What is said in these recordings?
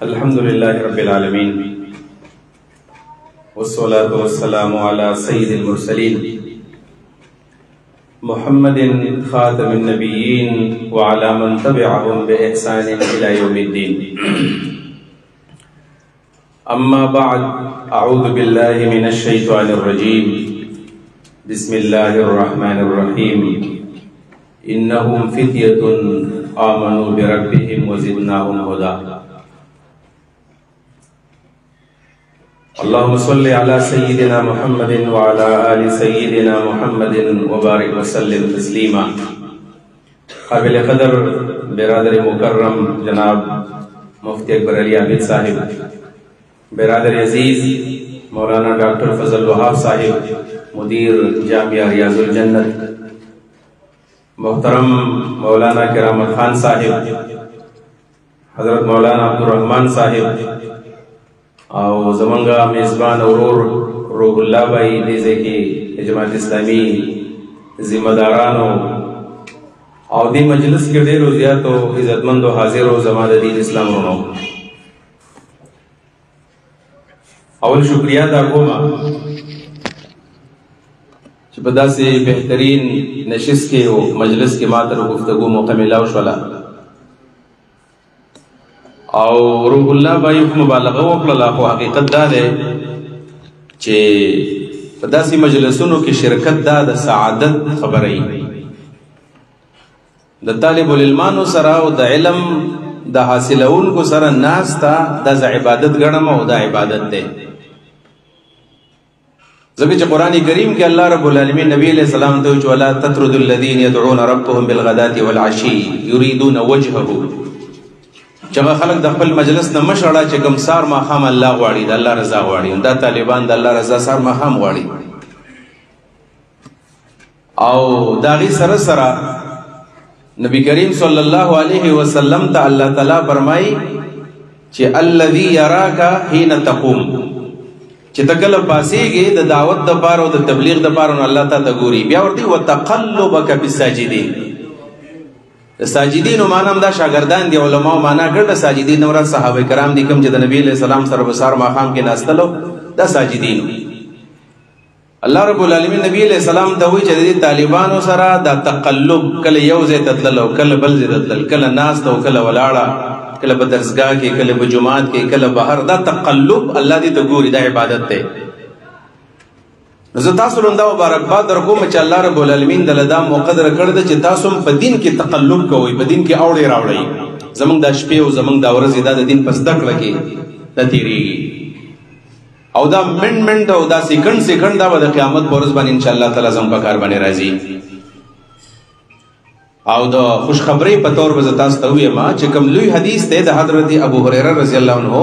الحمد لله رب العالمين والصلاة والسلام على سيد المرسلين محمد خاتم النبيين وعلى من تبعهم بإحسان إلى يوم الدين. أما بعد، أعوذ بالله من الشيطان الرجيم. بسم الله الرحمن الرحيم. إنهم فتية آمنوا بربهم وزدناهم هدى. اللهم صل على سيدنا محمد وعلى آل سيدنا محمد وبارك وسلم تسلیما. قابل قدر برادر مکرم جناب مفتی اکبر علی عابد صاحب، برادر عزیز مولانا ڈاکٹر فضل وہاب صاحب مدیر جامعہ ریاض الجنت، محترم مولانا کرامت خان صاحب، حضرت مولانا عبدالرحمن صاحب او زمانگا میزبان اورور روح اللہ بھائی دیزے کی جماعت اسلامی ذمہ دارانو او دی مجلس کے دیر و زیادو عزتمند و حاضر و زمان دین اسلام رونو. اول شکریہ دا کوما چپدا سے بہترین نشست کے و مجلس کے ماتر و گفتگو موقع ملاو شوالا او روح اللہ بھائی مبالغه وکړه، خو حقیقت دا دی چې په داسې مجلسونو کې شرکت دا د سعادت خبره وي. د طالب العلمانو سره او د علم د حاصلونکو سره ناسته دا عبادت ګڼم او دا عبادت دی. ځکه چې قرآن کریم کې الله رب العالمین نبی علیہ السلام ته وایي چې ولا تطرد الذین يدعون ربهم بالغداة والعشي يريدون وجهه، چغه خلق د خپل مجلس نه مشړه چې کوم سار ماخام الله غواړي، د الله رضا غواړي، دا طالبان د الله رضا سار ماخام غواړي. او داغي سره سره نبی کریم صلی الله علیه وسلم ته الله تعالی فرمایي چې الذي يراك حين تقوم، چې تکل پاسيږي د دعوت د پاره او د تبلیغ د پاره الله تعالی ته ګوري. بیا ورته وتقلبك بالساجدين، ساجدین معنی هم دا شاگردان دی، علماء معنی کړه ساجدین اور صحابه کرام دي کوم چې د نبی علیہ السلام سره بسار ماقام کې ناستلو دا ساجدین. الله رب العالمین نبی علیہ السلام ته وی چې د طالبانو سره دا تقلب کله یو ځای تدلل او کله بل ځای تدلل، کله ناست او کله ولاړه، کله په درسګاه کې، کله په جمعات کې، کله بهر، دا تقلب الله دې ته ګوري، دا عبادت ده. زه تاسو لندا مبارکباد درکوم چې الله رب العالمین دله دا مقدر کړ چې تاسو په دین کې تقلب کوئ، په دین کې اوړې راوړئ. زمونږ د شپې او زمونږ د ورځې دا د دین په زده کړه کې دا تېرېږي او دا منډ او دا سیکنډ دا به د قیامت په ورځ باندې انشاءالله تعالی زموږ په کار باندې راځي. او د خوشخبری په تور به زه تاسو ته ووایم چې کوم لوی حدیث دی د حضرت ابو هريره رضی الله عنه،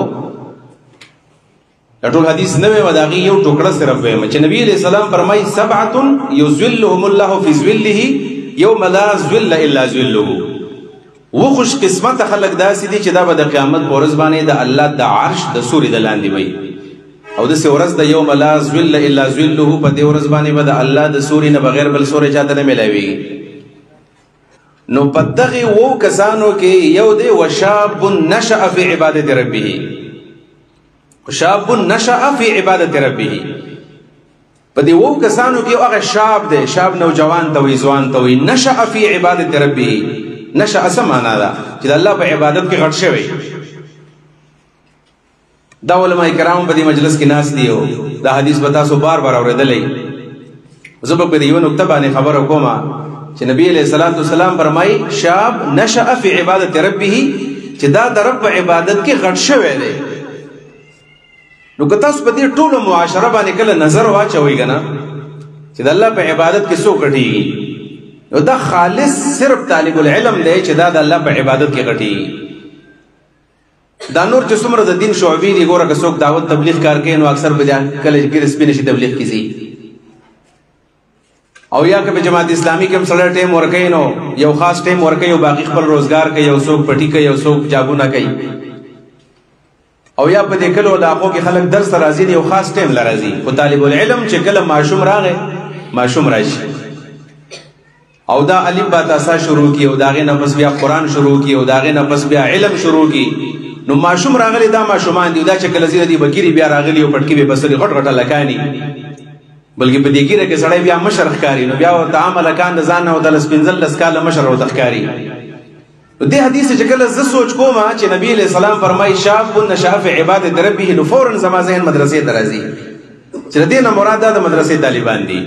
ټول حدیث نه وي وداغي یو ټوکړه صرف وایم چې نبی علیہ السلام فرمایي سبعه یذلهم الله فی ظله یوم لا ظل الا ظله. و خوش قسمت خلق داسې دي چې دا به د قیامت په ورځ باندې د الله د عرش د سوري د لاندې وي، او د ورځ د یوم لا ظل الا ظله په دې ورځ باندې به د الله د سوري نه بغیر بل سوري چاته نه ملاوي. نو په دغه وو کسانو کې یو دی وشاب نشأ فی عبادت ربه، شاب نشأ فی عبادت ربه. په دې وو کسانو کې هغه شاب دی، شاب نوجوان ته وي، ځوان ته وي. نشأ فی عبادت ربه، نشأ سمانا دا چې الله په عبادت کې غټ شوی. دا علماء کرام په دې مجلس کې ناس دي او دا حدیث به تاسو بار بار اورېدلی. زه به په یو نقطه باندې خبره کوم چې نبی علیہ الصلوۃ والسلام فرمایي شاب نشأ فی عبادت ربه، چې دا د رب عبادت کې غټ شوی دی. نو که تاسو په دې ټولو معاشره باندې کله نظر واچوئ کنه چې د الله په عبادت کې څوک غټېږي، نو دا خالص صرف طالب العلم دی چې دا د الله په عبادت کې غټېږي. دا نور چې څومره د دین شعبې دي، ګوره که څوک دعوت تبلیغ کار کوي نو اکثر به کله کې سپینه شي تبلیغ کیږي، او یا که په جماعت اسلامي کې هم سړی ټیم ورکوي نو یو خاص ټیم ورکوي او باقي خپل روزګار کوي، یو څوک پټي کوي، یو څوک جابونه کوي، او یا په دې کلو علاقو کې خلک درس ته راځي یو خاص ټیم لا راځي. خو طالب العلم چې کله ماشوم راغی ماشوم راشي او دا الف با تاسا شروع کی او داغه نه پس بیا قرآن شروع کی او داغه نه پس بیا علم شروع کی، نو ماشوم راغلی دا ماشومان دي دا چې کله زیره دي بګيري بیا راغلی او پټکی به بسري غټ غټ لکانی بلکې په دې ګیره کې سړی بیا مشر ښکاری نو بیا ورته عمل کان د ځان او د لسپنځل لس کاله مشر ورته ښکاری. دې حدیث چې کله زه سوچ کوم چې نبی علیہ السلام فرمایي شاب نشأ فی عبادة ربه نو فورا زما ذهن مدرسې ته راځي چې دې نه مراد د مدرسې طالبان دي.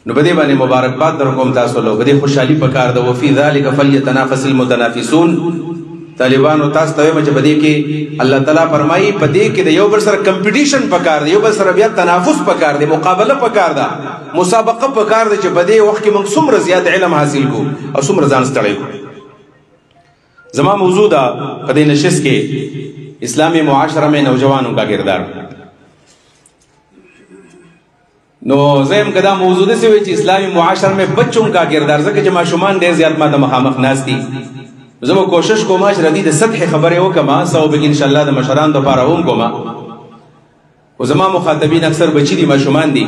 نو په دې باندې مبارکباد در کوم تاسو له په دې خوشحالي پکار ده. وفي ذلك فليتنافس المتنافسون. طالبانو تاسو ته وایم چې په دې کې الله تعالی فرمایي په دې کې د یو بل سره کمپټیشن پکار دی، یو بل سره بیا تنافس پکار دی، مقابله پکار ده، مسابقه پکار ده چې په دې وخت کې موږ څومره زیات علم حاصل کو او څومره ځان ستړی کو. زما موضوع ده په دې نشست کې اسلامی معاشره میں نوجوانوں کا کردار. نو زم کدا موضوع دې وی چې اسلامی معاشره میں بچوں کا کردار ځکه چې ماشومان ډېر زیات ما د مخامخ ناشتي زما کوشش کوم چې ردی د سطح خبره وکما سو به ان شاء الله د مشران د لپاره هم کوم او زما مخاطبین اکثر بچی دي ماشومان دي.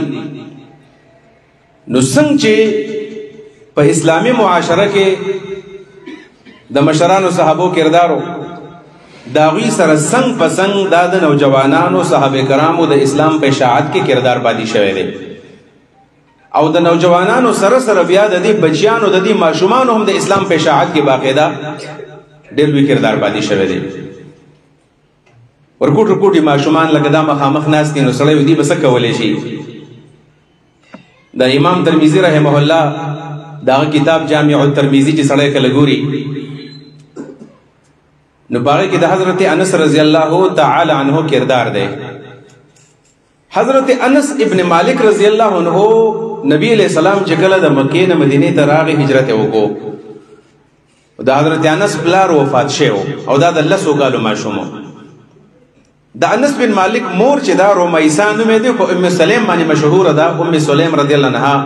نو څنګه چې په اسلامی معاشره کې د مشرانو صحابو کردارو داوی سره څنګه پسنګ د نوجوانانو صحابه کرامو د اسلام په اشاعت کې کردار پاتې شوی دی او د نوجوانانو سره سره بیا د دې بچیانو د دې ماشومان هم د اسلام په اشاعت کې باقاعده ډېر لوی کردار پاتې شوی دی. ورکوټ ورکوټي ماشومان لکه دا مخامخ ناست دي نو سړی ودي بس کولی شي. د امام ترمذی رحمه الله دا کتاب جامع الترمذی چې سړی کله ګوري نو باغ کې د حضرت انس رضی الله تعالی عنہ کردار دی. حضرت انس ابن مالک رضی الله عنہ نبی علیہ السلام چې کله د مکې نه مدینه ته راغی هجرت وکړو د حضرت انس پلار وفات شو او دا د لسو کالو ماشوم د انس بن مالک مور چې دا رومیسا نومې دی په ام سلیم باندې مشهور ده. ام سلیم رضی الله عنها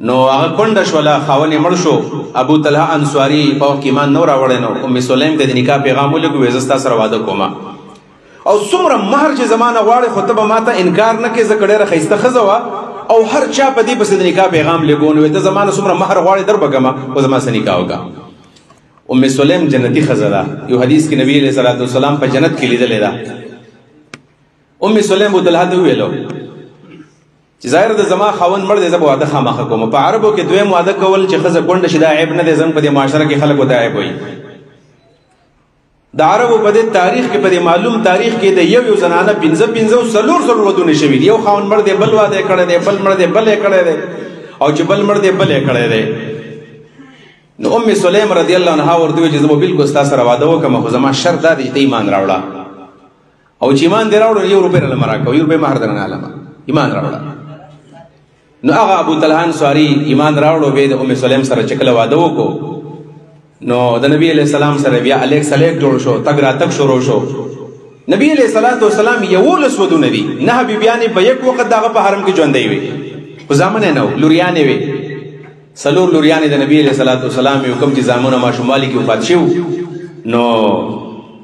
نو هغه کونډه شوله خاونې مړ شو. ابو طلحه انصاری په وخت ایمان نو راوړی نو ام سلیم ته د نکاح پیغام ولګو وې زستا سره واده کومه او څومره مہر چې زمانه غواړي خو ته به ماته انکار نه کې زه ډېره ښایسته ښځه وه او هر چا په دې پسې د نکاح پیغام لګو نو ته زمانه څومره مہر غواړي در بګمه او زما سره نکاح وکړه. ام سلیم جنتی ښځه ده. یو حدیث کې نبی علیہ الصلوۃ والسلام په جنت کې لیدلې ده. ام سلیم ابو طلحه ته ویلو چې ظاهر د زما خاون مړ دی زه به واده خامخه کوم. په عربو کې دویم واده کول چې ښځه کونډه شي دا عیب نه دی، زموږ په دې معاشره کې خلک ورته عیب وایي. د عربو په دې تاریخ کې په دې معلوم تاریخ کې د یو زنانه 15 سلور ودونه شوي دي. یو خاون مړ دی بل واده کړی دی، بل مړ دی بل یې کړی دی او چې بل مړ دی بل یې کړی دی. نو ام سلیم رضی الله عنها ورته ویل چې زه به بالکل ستا سره واده وکړم خو زما شرط دا دی چې ته ایمان راوړه او چې ایمان دې راوړو 1 روپۍ نه راکوه، 1 روپۍ مهر درنه علامه ایمان راوړه. نو هغه ابو طلحه انصاری ایمان راوړو به د ام سلیم سره چې کله واده وکړو نو د نبی علیہ السلام سره بیا الیک سلیک جوړ شو، تګ را تک شروع شو. نبی علیہ الصلوۃ والسلام یو لسودونه دي نه بیبیانې په یک وخت دغه په حرم کې ژوندۍ وي خو زامنې نه لوریانې وي. سلور لوریانې د نبی علیہ الصلوۃ والسلام یو کوم چې زامنه ماشوموالی کې وفات شو نو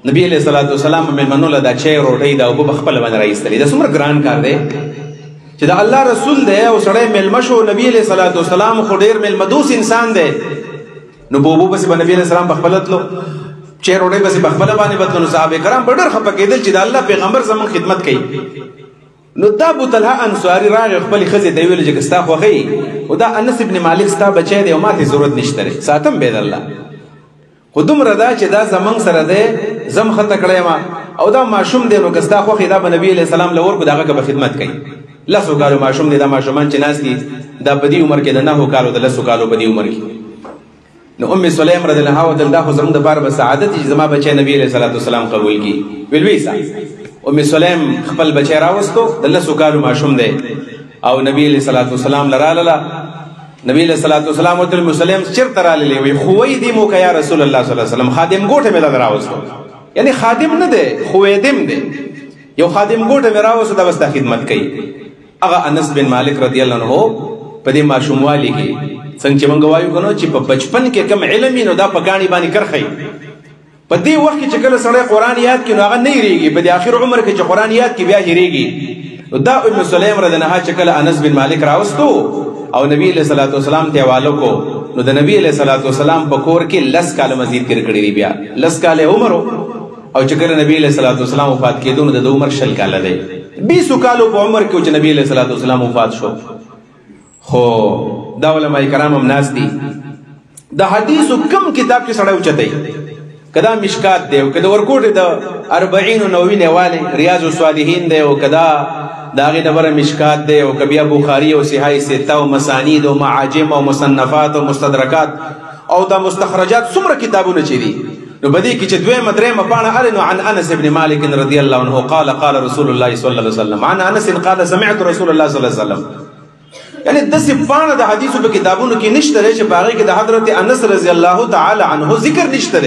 نبی علیہ الصلوۃ والسلام مېلمنو له دا چای روټۍ دا او په خپل باندې راایستلې. دا څومره ګران کار دی چې د الله رسول دی او سړی مېلمه شو. نبی علیہ الصلوۃ والسلام خو ډېر مېلمدوس انسان دی نو بوبو بس نبی علیہ السلام بخبلتلو چیر وړي بس بخبل باندې بدلو. صحابه کرام ډېر خپه کېدل چې د الله پیغمبر زموږ خدمت کوي. نو دا ابو طلحه انصاری راغی خپل خزه دی ویل چې ستا خوخی او دا انس ابن مالک ستا بچی دی او ماته ضرورت نشته ساتم به الله خو دومره دا چې دا زمنګ سره دی زم خطه کړی ما او دا ماشوم دی نو که ستا خوخی دا به نبی علیہ السلام لور کو داغه به خدمت کوي. لسو کالو ماشوم دی دا ماشومان چې ناس دي دا بدی عمر کې د 9 کالو د لسو کالو بدی عمر کې. نو ام سلیم رضی الله عنها ودل دا خو زموږ د بار به سعادت چې زما بچی نبی علیہ الصلوۃ والسلام قبول کی ویلویسا. ام سلیم خپل بچی راوستو د لسو کالو ماشوم دی او نبی علیہ الصلوۃ والسلام لراله نبی علیہ الصلوۃ والسلام ودل مسلم چرته رالی وی خوې دی مو یا رسول الله صلی الله علیه وسلم خادم ګوټه مې راوستو یعنی خادم نه دی خوې دم دی یو خادم ګوټه مې راوستو د واسطه خدمت کوي. هغه انس بن مالک رضی الله عنه په دې ماشوموالی کې څنګه چې مونږ وایو کنو چې په بچپن کې کم علم نو دا په غاڼي باندې کرخی. په دې وخت کې چې کله سړی قرآن یاد کړي نو هغه نه هېرېږي. په دې آخر عمر کې چې قرآن یاد کړي بیا هېرېږي. دا ام سلیم رضی الله عنها چې کله انس بن مالک راوستو او نبی علیہ الصلوۃ والسلام ته حواله کو نو د نبی علیہ الصلوۃ والسلام په کور کې 10 کال مزید تیر کړی دی بیا 10 کال عمر او چې کله نبی علیہ الصلوۃ والسلام وفات کېدو نو د عمر 20 کال دی 20 کالو په عمر کې چې نبی علیہ الصلوۃ والسلام وفات شو خو دا علماء کرام هم ناس دي د حدیث کم کتاب کې سړی اوچتای کدا مشکات دی او کدا ورکوټ د 40 نووي نیواله ریاض الصالحین دی او کدا داغه دبر مشکات دی او کبیا بخاری او صحیح سته او مسانید او معاجم او مصنفات او مستدرکات او د مستخرجات څومره کتابونه چي دي نو بدی کې چې دوی مدرې مپانه النو عن انس ابن مالک رضی الله عنه قال رسول الله صلی الله علیه وسلم عن انس قال سمعت رسول الله صلی الله علیه وسلم یعنی د سپانه د حدیثو په کتابونو کې نشته چې باغی کې د حضرت انس رضی الله تعالی عنه ذکر نشته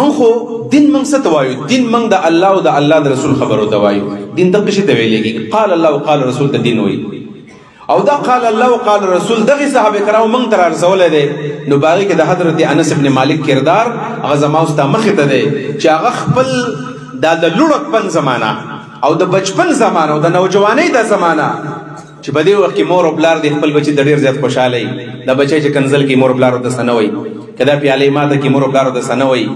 من خو دین من څه توایو دین من د الله او د الله د رسول خبرو توایو دین دغه شی ته ویلېږي قال الله وقال رسول د دین وي او دا قال الله وقال رسول دغه صحابه کرام من تر ارسول دي نو باغی کې د حضرت انس ابن مالک کردار هغه زماوس ته مخ ته دی چې هغه خپل د لوړکپن زمانہ او د بچپن زمانہ او د نوجوانی د زمانہ چې په دې وخت کې مور او پلار د خپل بچی د ډیر زیات خوشاله د بچی چې کنزل کې مور او پلار د سنوي کدا پیاله ماته کې مور او پلار د سنوي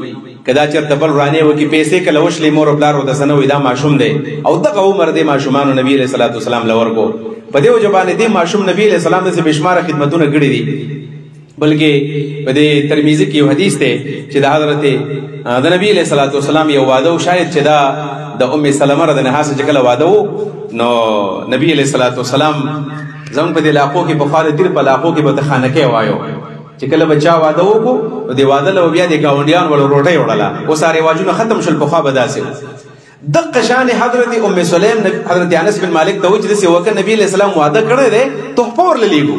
کدا چرته بل رانه و کې پیسې کله وشلې مور او پلار د سنوي دا ماشوم دی او دغه عمر دی ماشومان نبی علیہ الصلوۃ والسلام لورکو په دې وجبانه دی ماشوم نبی علیہ السلام د بشمار خدمتونه کړې دي بلکې په دې ترمذی کې یو حدیث ته چې د حضرت د نبی علیہ الصلوۃ والسلام یو واده او شاید چې دا د ام سلمہ رضی الله عنها څخه کله واده نو نبی علیہ الصلوۃ والسلام زموږ په دې علاقو کې بخار تیر په علاقو کې به خانکه وایو چې کله بچا واده وکړو د واده له بیا د گاونډیان ول روټي وړله او ساره واجونه ختم شول په خوا بداسه د قشان حضرت ام سلیم حضرت انس بن مالک ته چې د وکړ نبی علیہ السلام واده کړی دی تحفه ورلېګو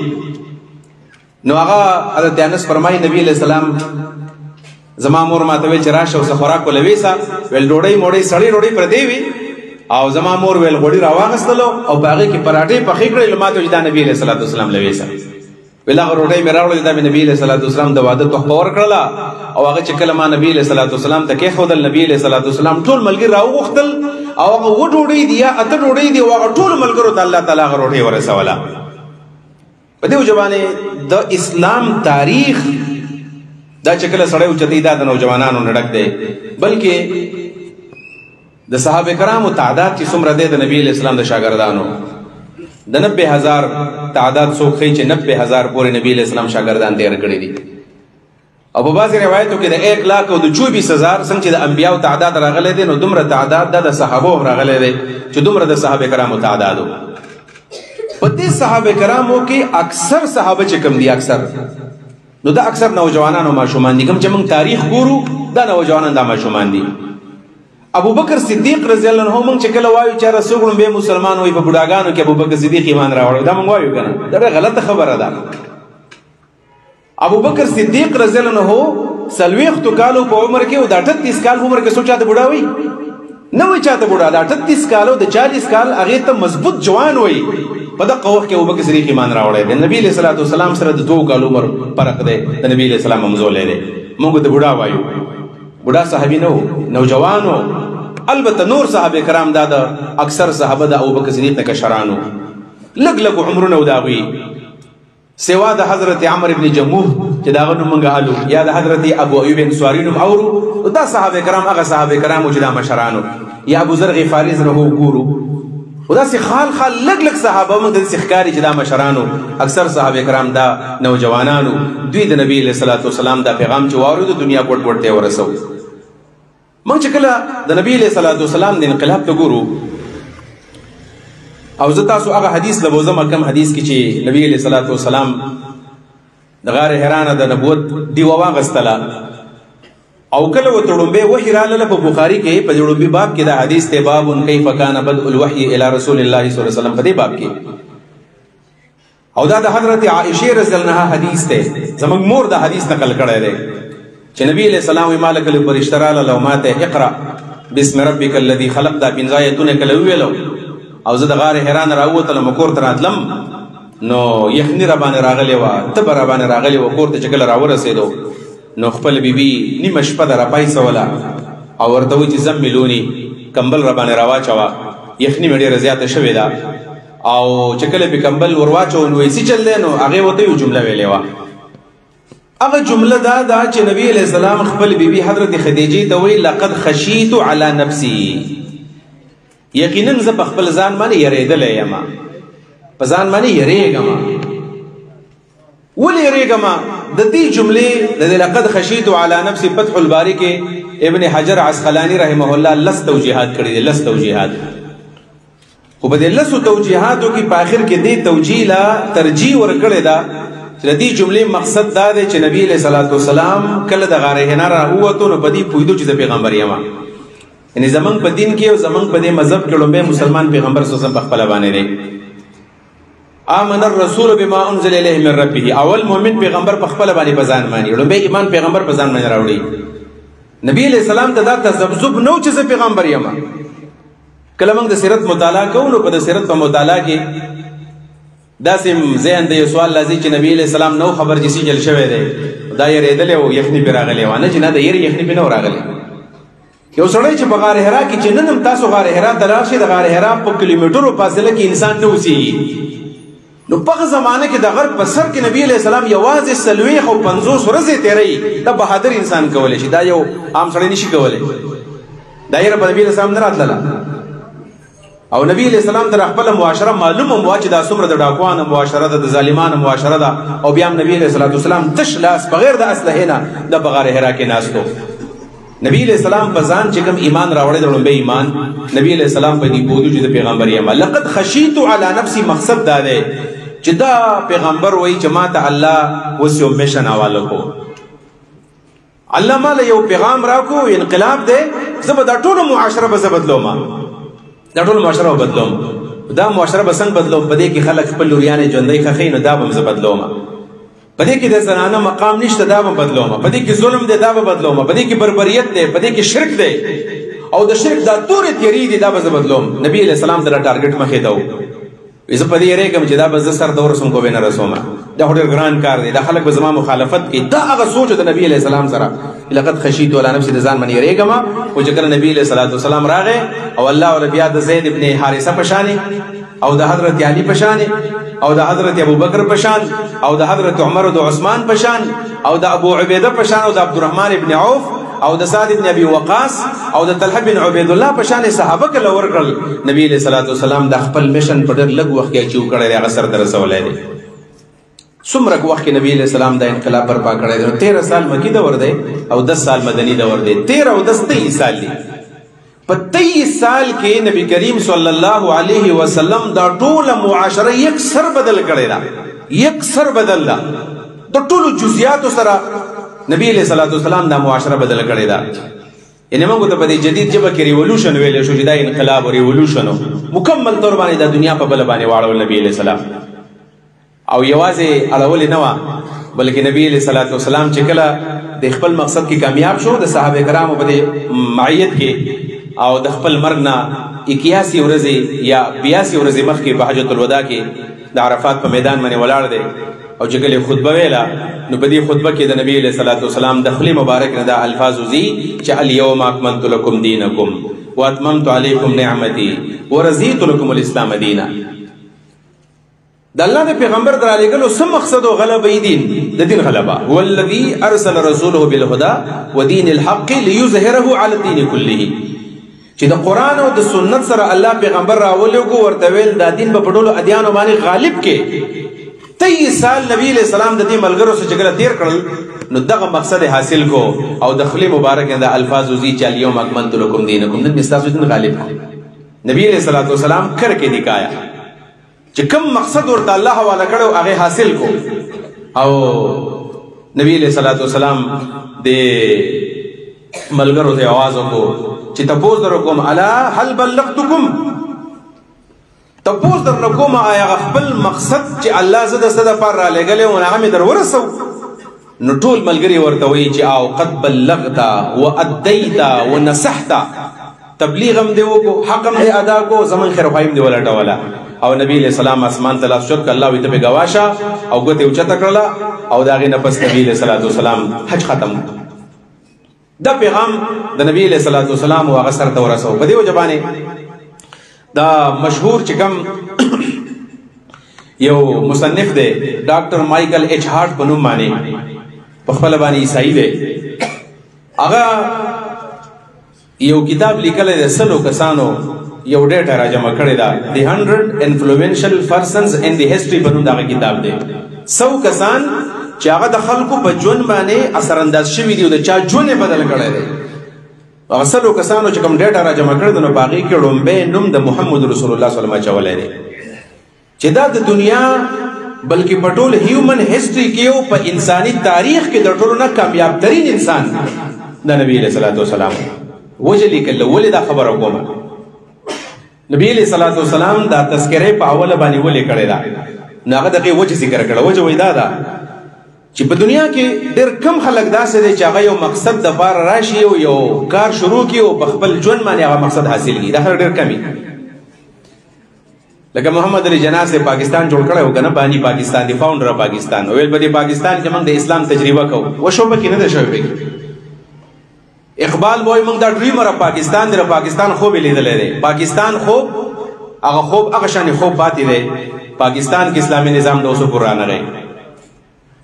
نو هغه حضرت انس فرمایي نبی علیہ السلام زما مور ماته ویل چې راشه او خوراک ولويسا ول ډوډۍ موړۍ سړی ډوډۍ پر دی وی او زما مور ویل غوړي راواغستلو او باغې کې پراټې پخې کړې لماته چې دا نبی علیہ الصلوۃ والسلام لويسا ویل هغه ډوډۍ مې راوړل دا نبی علیہ الصلوۃ والسلام د واده تحفه ورکړه او هغه چې کله ما نبی علیہ الصلوۃ والسلام ته کې خدل نبی علیہ الصلوۃ والسلام ټول ملګری راوغختل او هغه و ډوډۍ دی یا اته ډوډۍ دی او هغه ټول ملګرو ته الله تعالی هغه ډوډۍ ورسوله په دې ځوانه د اسلام تاریخ دا چې کله سړی اوچتې دا د نوجوانانو نډک دی بلکې د صحابه کرامو تعداد چې څومره دی د نبی اسلام د شاګردانو د 90,000 تعداد څوک چې 90,000 پورې نبی اسلام شاګردان تیار کړی دي او په بعض روایتو کې د 1 لاکھ او د 24,000 څنګه چې د انبیانو تعداد راغلی دی نو دومره تعداد د صحابه راغلی دی چې دومره د صحابه کرامو تعدادو په دې صحابه کرامو کې اکثر صحابه چې کم دي اکثر نو دا اکثر نوجوانان او ماشومان دي کوم چې موږ تاریخ ګورو دا نوجوانان دا ماشومان دي ابو بکر صدیق رضی الله عنه موږ چې کله وایو چې رسول به مسلمان وي په بډاګانو کې ابو بکر صدیق ایمان راوړ دا موږ وایو کنه دا غلطه خبره ده ابو بکر صدیق رضی الله عنه سلويخت کالو په عمر کې او د 38 کال عمر کې سوچاته بډاوي نو چاته بډا د 38 کالو د 40 کال هغه ته مضبوط جوان وي په دغه وخت کې ابوبکر صدیق ایمان راوړی دی نبی صلی الله علیه وسلم سره د 2 کال عمر فرق دی د نبی علیہ السلام ممزولې دی موږ د بډا وایو بډا صحابي نو نوجوانو البته نور صحابه کرام دا د اکثر صحابه د ابوبکر صدیق کشرانو لګ لګ عمرونه وداوي سوا د حضرت عمرو ابن جموح چې دا غنو منګه الو یا د حضرت ابو ایوب انصاری نو اورو دا صحابه کرام هغه صحابه کرام چې دا مشرانو یا ابو ذر غفاری زره ګورو ودا سي خال لګ لګ صحابه موږ د سخکاری چې دا مشرانو اکثر صحابه کرام دا نوجوانانو دوی د نبی صلی الله علیه وسلم دا پیغام چې وارو د دنیا ګډ ګډ ته ورسو موږ چې کله د نبی صلی الله علیه وسلم د انقلاب ته ګورو او زه تاسو هغه حدیث لبوزم کم حدیث کې چې نبی صلی الله علیه وسلم د غار حرانه د نبوت دیوه واغستله او کله وتړمبه وحی رااله په بخاری کې په جوړبي باب کې دا حدیث ته باب کیف کان بدء الوحی الی رسول الله صلی الله علیه وسلم په دې باب کې او دا د حضرت عائشه رضی الله عنها حدیث ته زموږ مور دا حدیث نقل کړی دی چې نبی علیہ السلام مالک له فرشتراله لو ماته اقرا بسم ربک الذی خلق دا بنزایتونه کله ویلو او زه د غار حران راوتل مکور تراتلم نو یخنی را باندې راغلی و تب را باندې راغلی و کور ته چې کله راورسېدو نو خپل بیبي نیمه شپه د راپایسوله او ورته وایي چې زملونی کمبل را باندې راواچوه یخني مې ډېره زیاته شوې ده او چې کله په کمبل ورواچو نو یې چل دی نو هغه وته یو جمله ویلې و. هغه جمله دا چې نبی علیہ السلام خپل بیبي حضرت خدیجه ته وی لقد خشیت علی نفسی، یقینا زه په خپل ځان باندې یریدلې یم، په ځان باندې یریږم. ولې یریږم؟ د دې جملې د لقد خشیت علی نفسی فتح الباری کې ابن حجر عسقلانی رحمه الله لس توجیهات کړي دي، لس توجیهات. خو په دې لسو توجیهاتو کې په اخر کې دې توجیه لا ترجیح ورکړې ده چې دې جملې مقصد دا دی چې نبی علیہ الصلوۃ والسلام کله د غار حنا راووتو نو په دې پویدو چې د پیغمبر یم، یعنی زمنګ په دین کې او زمنګ په دې مذهب کې لومبه مسلمان پیغمبر صلی الله علیه وسلم په خپل باندې دی. آمن الرسول بما انزل الیه من ربه، اول مؤمن پیغمبر په خپل باندې بزان مانی، لومبه ایمان پیغمبر بزان باندې راوړي. نبی علیہ السلام ته دا تذبذب نو چې زه پیغمبر یم. کله موږ د سیرت مطالعه کوو نو په د سیرت په مطالعه کې داسې ذهن د یو سوال لازم چې نبی علیہ السلام نو خبر جسی جل شوی دی دا یریدل او یخنی پر راغلی و نه چې نه د یری یخنی په نو راغلی. یو سړی چې په غار حرا کې چې نن تاسو غار حرا دراشي د غار حرا په کیلومترو فاصله کې انسان نه اوسي، نو په زمانه کې د غرب په سر کې نبی علیہ السلام یوازې سلويخ او 50 ورځې تیری، دا بهادر انسان کولای شي، دا یو عام سړی نشي کولای. دا یې په نبی علیہ السلام نه راتله او نبی علیہ السلام در خپل معاشره معلومه مو چې دا څومره د ډاکوانو معاشره ده، د ظالمانو معاشره ده، او بیا نبی علیہ السلام تش لاس بغیر د اسلحه نه د بغار حرا کې ناستو. نبی علیہ السلام په ځان چې کوم ایمان راوړی درو به ایمان نبی علیہ السلام په دې بوجو چې د پیغمبر یم. لقد خشیت علی نفسی مقصد دا دی چې دا پیغمبر وای چې ما ته الله وسو میشن حواله کو، الله مال یو پیغام راکو انقلاب دی، زه به دا ټول معاشره به بدلوم، دا ټول معاشره بدلوم. دا معاشره به څنګه بدلوم؟ په دې کې خلک خپل لوریانې ژوندۍ خخې نو دا به زه بدلوم. په دې کې د زنانه مقام نشته، دا به بدلوم. په دې کې ظلم دی، دا به بدلوم. په دې کې بربریت دی، په دې کې شرک دی او د شرک دا تورې تیری دي، دا به زه بدلوم. نبی علیہ السلام ته ټارګټ مخې ته و، زه په دې یریږم چې دا به زه سر د ورسوم کو به نه رسوم، دا ډېر ګران کار دی، دا خلک به زما مخالفت کوي. دا هغه سوچ د نبی علیہ السلام سره لقد خشیت علی نفسی د ځان باندې یریږم. او چې کله نبی علیہ السلام راغی او الله او بیا د زید ابن حارثه پشانی او د حضرت علی پشان او د حضرت ابوبکر پشان او د حضرت عمر او د عثمان پشان او د ابو عبیده پشان او د عبدالرحمن ابن عوف او د سعد ابن ابي وقاص او د طلحه بن عبید الله پشان صحابه کله ورکل. نبی علیہ الصلوۃ والسلام د خپل مشن په ډېر لږ وخت کې چو کړی هغه سر در رسولای دی. څومره وخت کې نبی علیہ السلام د انقلاب برپا کړی دی؟ 13 سال مکی دور دی او 10 سال مدنی دور دی. 13 او 10 23 سال دی. په 23 سال کې نبی کریم صلی الله علیه وسلم دا ټول معاشره یک سر بدل کړی دا، یک سر بدل دا، د ټولو جزئیات سره نبی علیہ الصلوۃ والسلام دا معاشره بدل کړی دا. یعنی موږ ته په دې جدید جبه کې ریولوشن ویل شو چې دا انقلاب او ریولوشن مکمل تور باندې د دنیا په بل باندې واړو نبی علیہ السلام. او یوازې اړول نه و بلکې نبی علیہ الصلوۃ والسلام چې کله د خپل مقصد کې کامیاب شو د صحابه کرامو په معیت کې او د خپل مرګ نه 81 ورځې یا 82 ورځې مخکې په حجۃ الوداع کې د عرفات په میدان باندې ولاړ دی او چې کله خطبه ویلا نو په دې خطبه کې د نبی علیہ الصلوۃ والسلام د خلی مبارک نه د الفاظ وزي چې الیوم اکملت لکم دینکم واتممت علیکم نعمتي ورضیت لکم الاسلام دینا. د الله د پیغمبر درالېګلو سم مقصد او غلبه دین د دین غلبه هو الذی ارسل رسوله بالهدى ودین الحق ليظهره على الدين كله. چې د قران او د سنت سره الله پیغمبر راولېګو ورته ویل دا دین په ټولو ادیانو باندې غالب کې. 23 سال نبی علیہ السلام د دې ملګرو سره جګړه تیر کړل نو دغه مقصد حاصل کو او د خلی مبارک د الفاظ وزي چې اليوم اکملت لكم دینکم نن مستاسو دین غالب. نبی علیہ الصلوۃ والسلام کر کې دکھایا چې کوم مقصد ورته الله حواله کړو هغه حاصل کو. او نبی علیہ الصلوۃ والسلام د ملګرو ته आवाज وکړو چې تاسو درکوم الا هل بلغتکم، تاسو درکوم آیا خپل مقصد چې الله زده صدا پر را لګلې او هغه می در ورسو. نو ټول ملګری ورته وی چې او قد بلغت واديت ونصحت، تبلیغ هم دی وکړو، حق هم دی ادا کو، زمون خیر خوایم دی ولټه ولا. او نبی علیہ السلام اسمان تلاش شو ک الله وی ته گواشه او ګوته اوچته کړله او داغه نفس نبی علیہ الصلوۃ والسلام حج ختم. دا پیغام د نبی علیہ الصلوۃ والسلام او هغه سره ورسو. په دې وجبانه دا مشهور چې کوم یو مصنف دی ډاکټر مایکل ایچ هارټ په نوم باندې په خپل باندې عیسائی دی. هغه یو کتاب لیکلی دی، سلو کسانو یو ډیټا را جمع کړې ده، دی 100 influential persons in the history په نوم دغه کتاب دی. 100 کسان چې هغه د خلکو په ژوند باندې اثر انداز شوي دي او د چا ژوند یې بدل کړی دی. هغه 100 کسانو چې کوم ډیټا را جمع کړې ده نو په هغې کې ړومبی نوم د محمد رسول الله صلی الله علیه وسلم اچولی دی چې دا د دنیا بلکې په ټول هیومن هسټري کې او په انساني تاریخ کې د ټولو نه کامیاب ترین انسان د نبی علیه الصلاۃ والسلام. وجه لیکل ولې دا خبره کومه؟ نبی علیه الصلاۃ والسلام دا تذکره په اوله باندې ولې کړې ده؟ نو هغه دغه وجه ذکر کړه. وجه وای دا ده چې په دنیا کې ډېر کم خلک داسې دي چې هغه یو مقصد دپاره راشي او یو کار شروع کړي او په خپل ژوند باندې هغه مقصد حاصل کړي. دا خلک ډېر کم دي. لکه محمد علی جناح سے پاکستان جوړ کړی و که نه، بانی پاکستان دی، فاؤنډر اف پاکستان. ویل په دې پاکستان کې موږ د اسلام تجربه کوو، وشو پکې نه ده شوی پکې. اقبال وایي موږ دا ډریمر اف پاکستان دی، د پاکستان خوب یې لیدلی دی. پاکستان خوب هغه خوب هغه شانې خوب پاتې دی. پاکستان کې اسلامي نظام د اوسو پورې رانغی.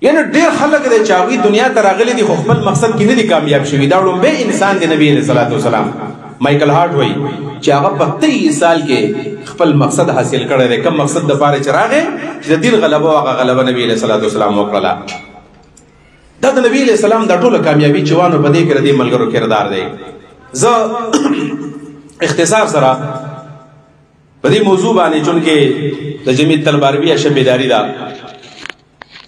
یعنې ډېر خلک دی چې هغوی دنیا ته راغلي دي خو خپل مقصد کې نه دي کامیاب شوي. دا ړومبی انسان دی نبي علیه الصلاۃ والسلام. مایکل هارټ وایي چې هغه په 23 سال کې خپل مقصد حاصل کړی دی. کم مقصد دپاره چې راغی چې د دین غلبه او هغه غلبه نبي علیه الصلاۃ والسلام وکړله. دا د نبي علیه السلام دا ټوله کامیابي چې وانو په دې کې د دې ملګرو کردار دی. زه اختصار سره په دې موضوع باندې چونکې د جمیع طلباربیه شب بیداري ده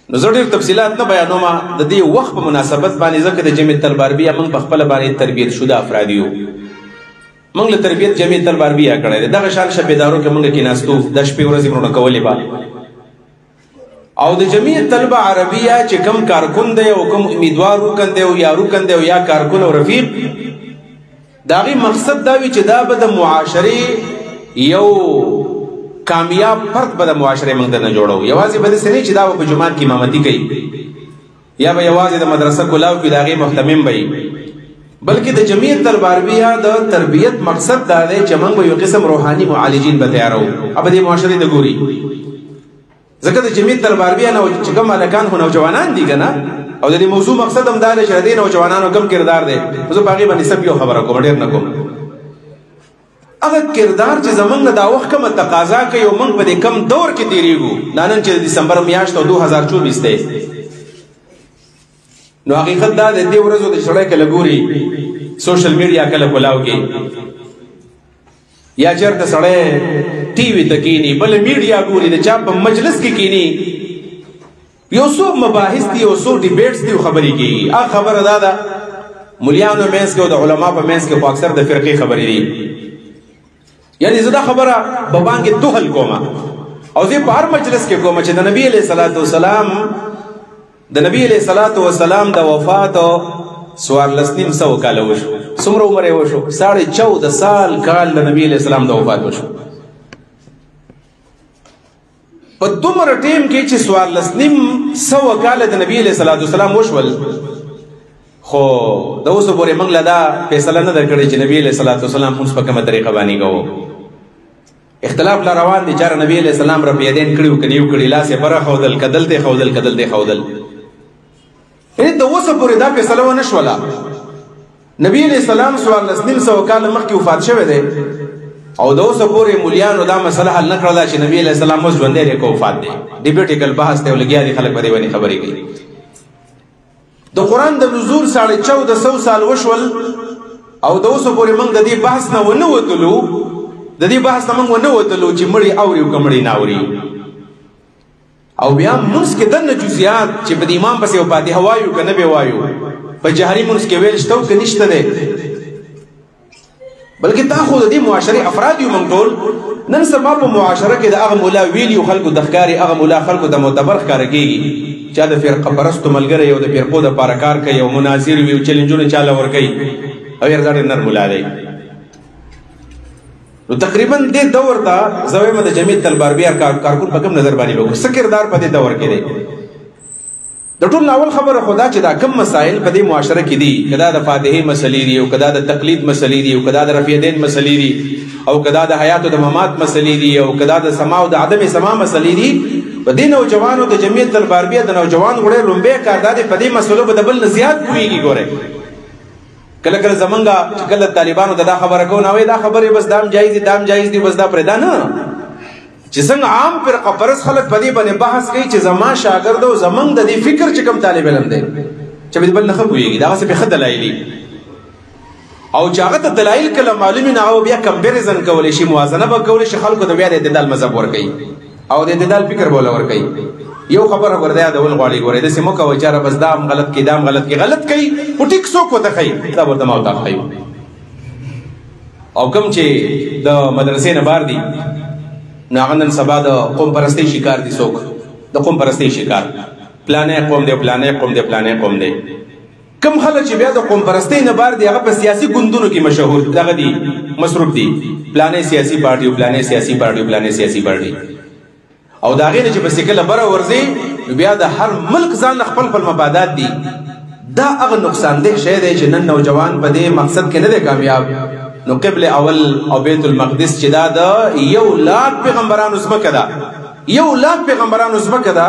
نو زه ډېر تفصیلات نه بیانوم. د دې وخت په مناسبت باندې ځکه د جمیع طلباربیه موږ په خپله باندې تربیت شده افراد یو. موږ له تربیت جمیع طلباربیه کړی دی. دغه شان شب بیدارو کې موږ کېناستو، د شپې ورځې مړونه کولې به. او د جمیع طلبه عربیه چې کم کارکن دی او کم امیدوار رکن دی او یا رکن دی او یا کارکن او رفیق، د هغې مقصد دا وي چې دا به د معاشرې یو کامیاب فرد به د معاشرې موږ ته نه جوړو. یوازې به داسې نه چې دا به په جومات کې امامتي کوي یا به یوازې د مدرسه کلاو کې د هغې محتمم به وي، بلکې د جمیع طلباربیه د تربیت مقصد دا دی چې موږ به یو قسم روحاني معالجین به تیارو. اب دې معاشرې ته ګوري ځکه د جمیع طلباربیه نه چې کوم هلکان خو نوجوانان دي که نه، او د دې موضوع مقصد هم دا دی چې د دې نوجوانانو کم کردار دی. زه په هغې باندې صرف یو خبره کوم، ډېر نه کوم. هغه کردار چې زمونږ نه دا وخت کومه تقاضا کوي او موږ په دې کم دور کې تېرېږو. دا نن چې د ډسمبر میاشت او 2024 دی، نو حقیقت دا د دې ورځو د سړی کله ګوري سوشل میډیا کله کلاو کې یا چېرته سړی ټي وي ته کښېني، بله میډیا ګوري، د چا په مجلس کې کښېني، یو څو مباحث دي یو څو ډیبیټس دي او خبرې کېږي. هغه خبره دا ده ملیانو منځ کې او د علما په منځ کې خو اکثر د فرقې خبرې دي. یعنی زه دا خبره په باندې دوهل کوم او زه په هر مجلس کې کوم چې د نبی علیه الصلاۃ والسلام د وفات 1400 کاله وشو. څومره عمر یې وشو؟ 14.5 سال کال د نبی علیه السلام د وفات وشو. په دومره ټیم کې چې 1400 کاله د نبی علیه الصلاۃ والسلام وشول، خو د اوسه پورې موږ له دا فیصله نه درکړې چې نبی علیه الصلاۃ والسلام مونځ په کومه طریقه باندې کوو. اختلاف لا روان دي، چاره نبی علیه السلام رب یدین کړي او که نه کړي، لاس یې بره ښودل، کدل دی ښودل، کدل دی ښودل. یعنې د اوسه پورې دا فیصله ونه شوله. نبی علیه السلام 1400 کاله مخکې وفات شوی دی او د اوسه پورې مولیانو دا مسله حل نه کړله چې نبی علیه السلام اوس ژوندی دی که وفات دی. ډیبیټیکل بحث دی او لګیا دي خلک په دې باندې خبرې کوي. د قرآن د نزول 1400 سال وشول او د اوسه پورې موږ د دې بحث نه ونه وتلو چې مړي اوري او که مړي نه اوري. او بیا مونځ کې دنه جزئیات چې په دې امام پسې یو فاتحه وایو که نه به وایو، په جهري مونځ کې ویل شته او که نشته دی، بلکې دا خو د دې معاشرې افراد یو موږ ټول. نن سبا په معاشره کې د هغه مولا ویلي خلکو د ښکاري، هغه مولا خلکو ته معتبر ښکاره کېږي. چا د فرقه پرستو ملګری او د فرقو دپاره کار کوي او مناظر وي او چیلنجونه چاله ورکوي او یار دا ډېر نر مولا دی. نو تقریبا دې دور ته زه وایم د جمیع طلباربیه کارکون په کوم نظر باندې به وګورو، څه کردار په دې دور کې دی. د ټول اول خبره خو دا چې دا کم مسایل په دې معاشره کې دي، که دا د فاتحې مسلې دي او که دا د تقلید مسلې دي او که دا د رفع یدین مسلې دي او که دا د حیات او د ممات مسلې دي او که دا د سما او د عدم سما مسلې دي، په دې نوجوانو د جمعیت الباربیه د نوجوان غړي لومبه کار دا په دې مسلو په دبل نه زیات کويږي. ګوره کله کله زمونږه کله طالبانو دا خبره کو نه وای دا خبره بس دام جایز دي بس دا پردا نه چې څنګه عام فرقه پرس خلک په دې باندې بحث کوي چې زما شاګرد او زمنګ د دې فکر چې کوم طالب علم دی چې بل نه خبريږي دا څه به خدلایلی او چې هغه ته دلایل کله معلومي نه او بیا کمپیریزن کول شي موازنه به کول شي خلکو د بیا د اعتدال مذهب ور کوي او د اعتدال فکر بوله ور کوي. یو خبره ورته دا ول غواړي ګوره د سیمو کوي چې بس دام غلط کی دام غلط کی غلط کوي او ټیک څوک وته کوي دا ورته ما وتا کوي. او کوم چې د مدرسې نه بار دي ناغنن سبا د قوم پرستی شکار دي څوک د قوم پرستی شکار پلانې قوم دی پلانې قوم دی کم خلک چې بیا د قوم پرستی نه بار دي هغه په سیاسي ګوندونو کې مشهور دغه دي مصروف دي پلانې سیاسي پارټي او دا غینه چې بس کله بره ورځي بیا د هر ملک ځان خپل مبادات دي. دا هغه نقصان ده شی دی چې نن نوجوان په دې مقصد کې نه دی کامیاب. نو قبل اول او بیت المقدس چې دا د 1,00,000 پیغمبرانو زمکه ده 1,00,000 پیغمبرانو زمکه ده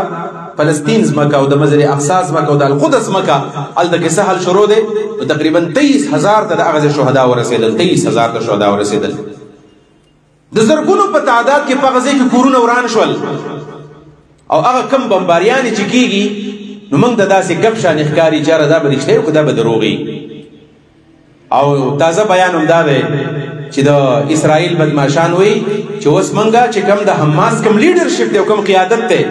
فلسطین زمکه او د مسجد اقصی زمکه او د القدس زمکه الته کې سهل شروع ده تقریبا 23,000 ته هغه شهدا ورسېدل 23,000 ته شهدا ورسېدل. د زرګونو په تعداد کې په غزه کې کورونه وران شول او هغه کم بمباریان چې کیږي نو موږ د داسې غب شان ښکاری چاره دا به رښتیا او دا به دروغي. او تازه بیان هم دا دی چې د اسرائیل بدمعشان وي چې اوس منګه چې کم د حماس کم لیډرشپ دی او کم قیادت دی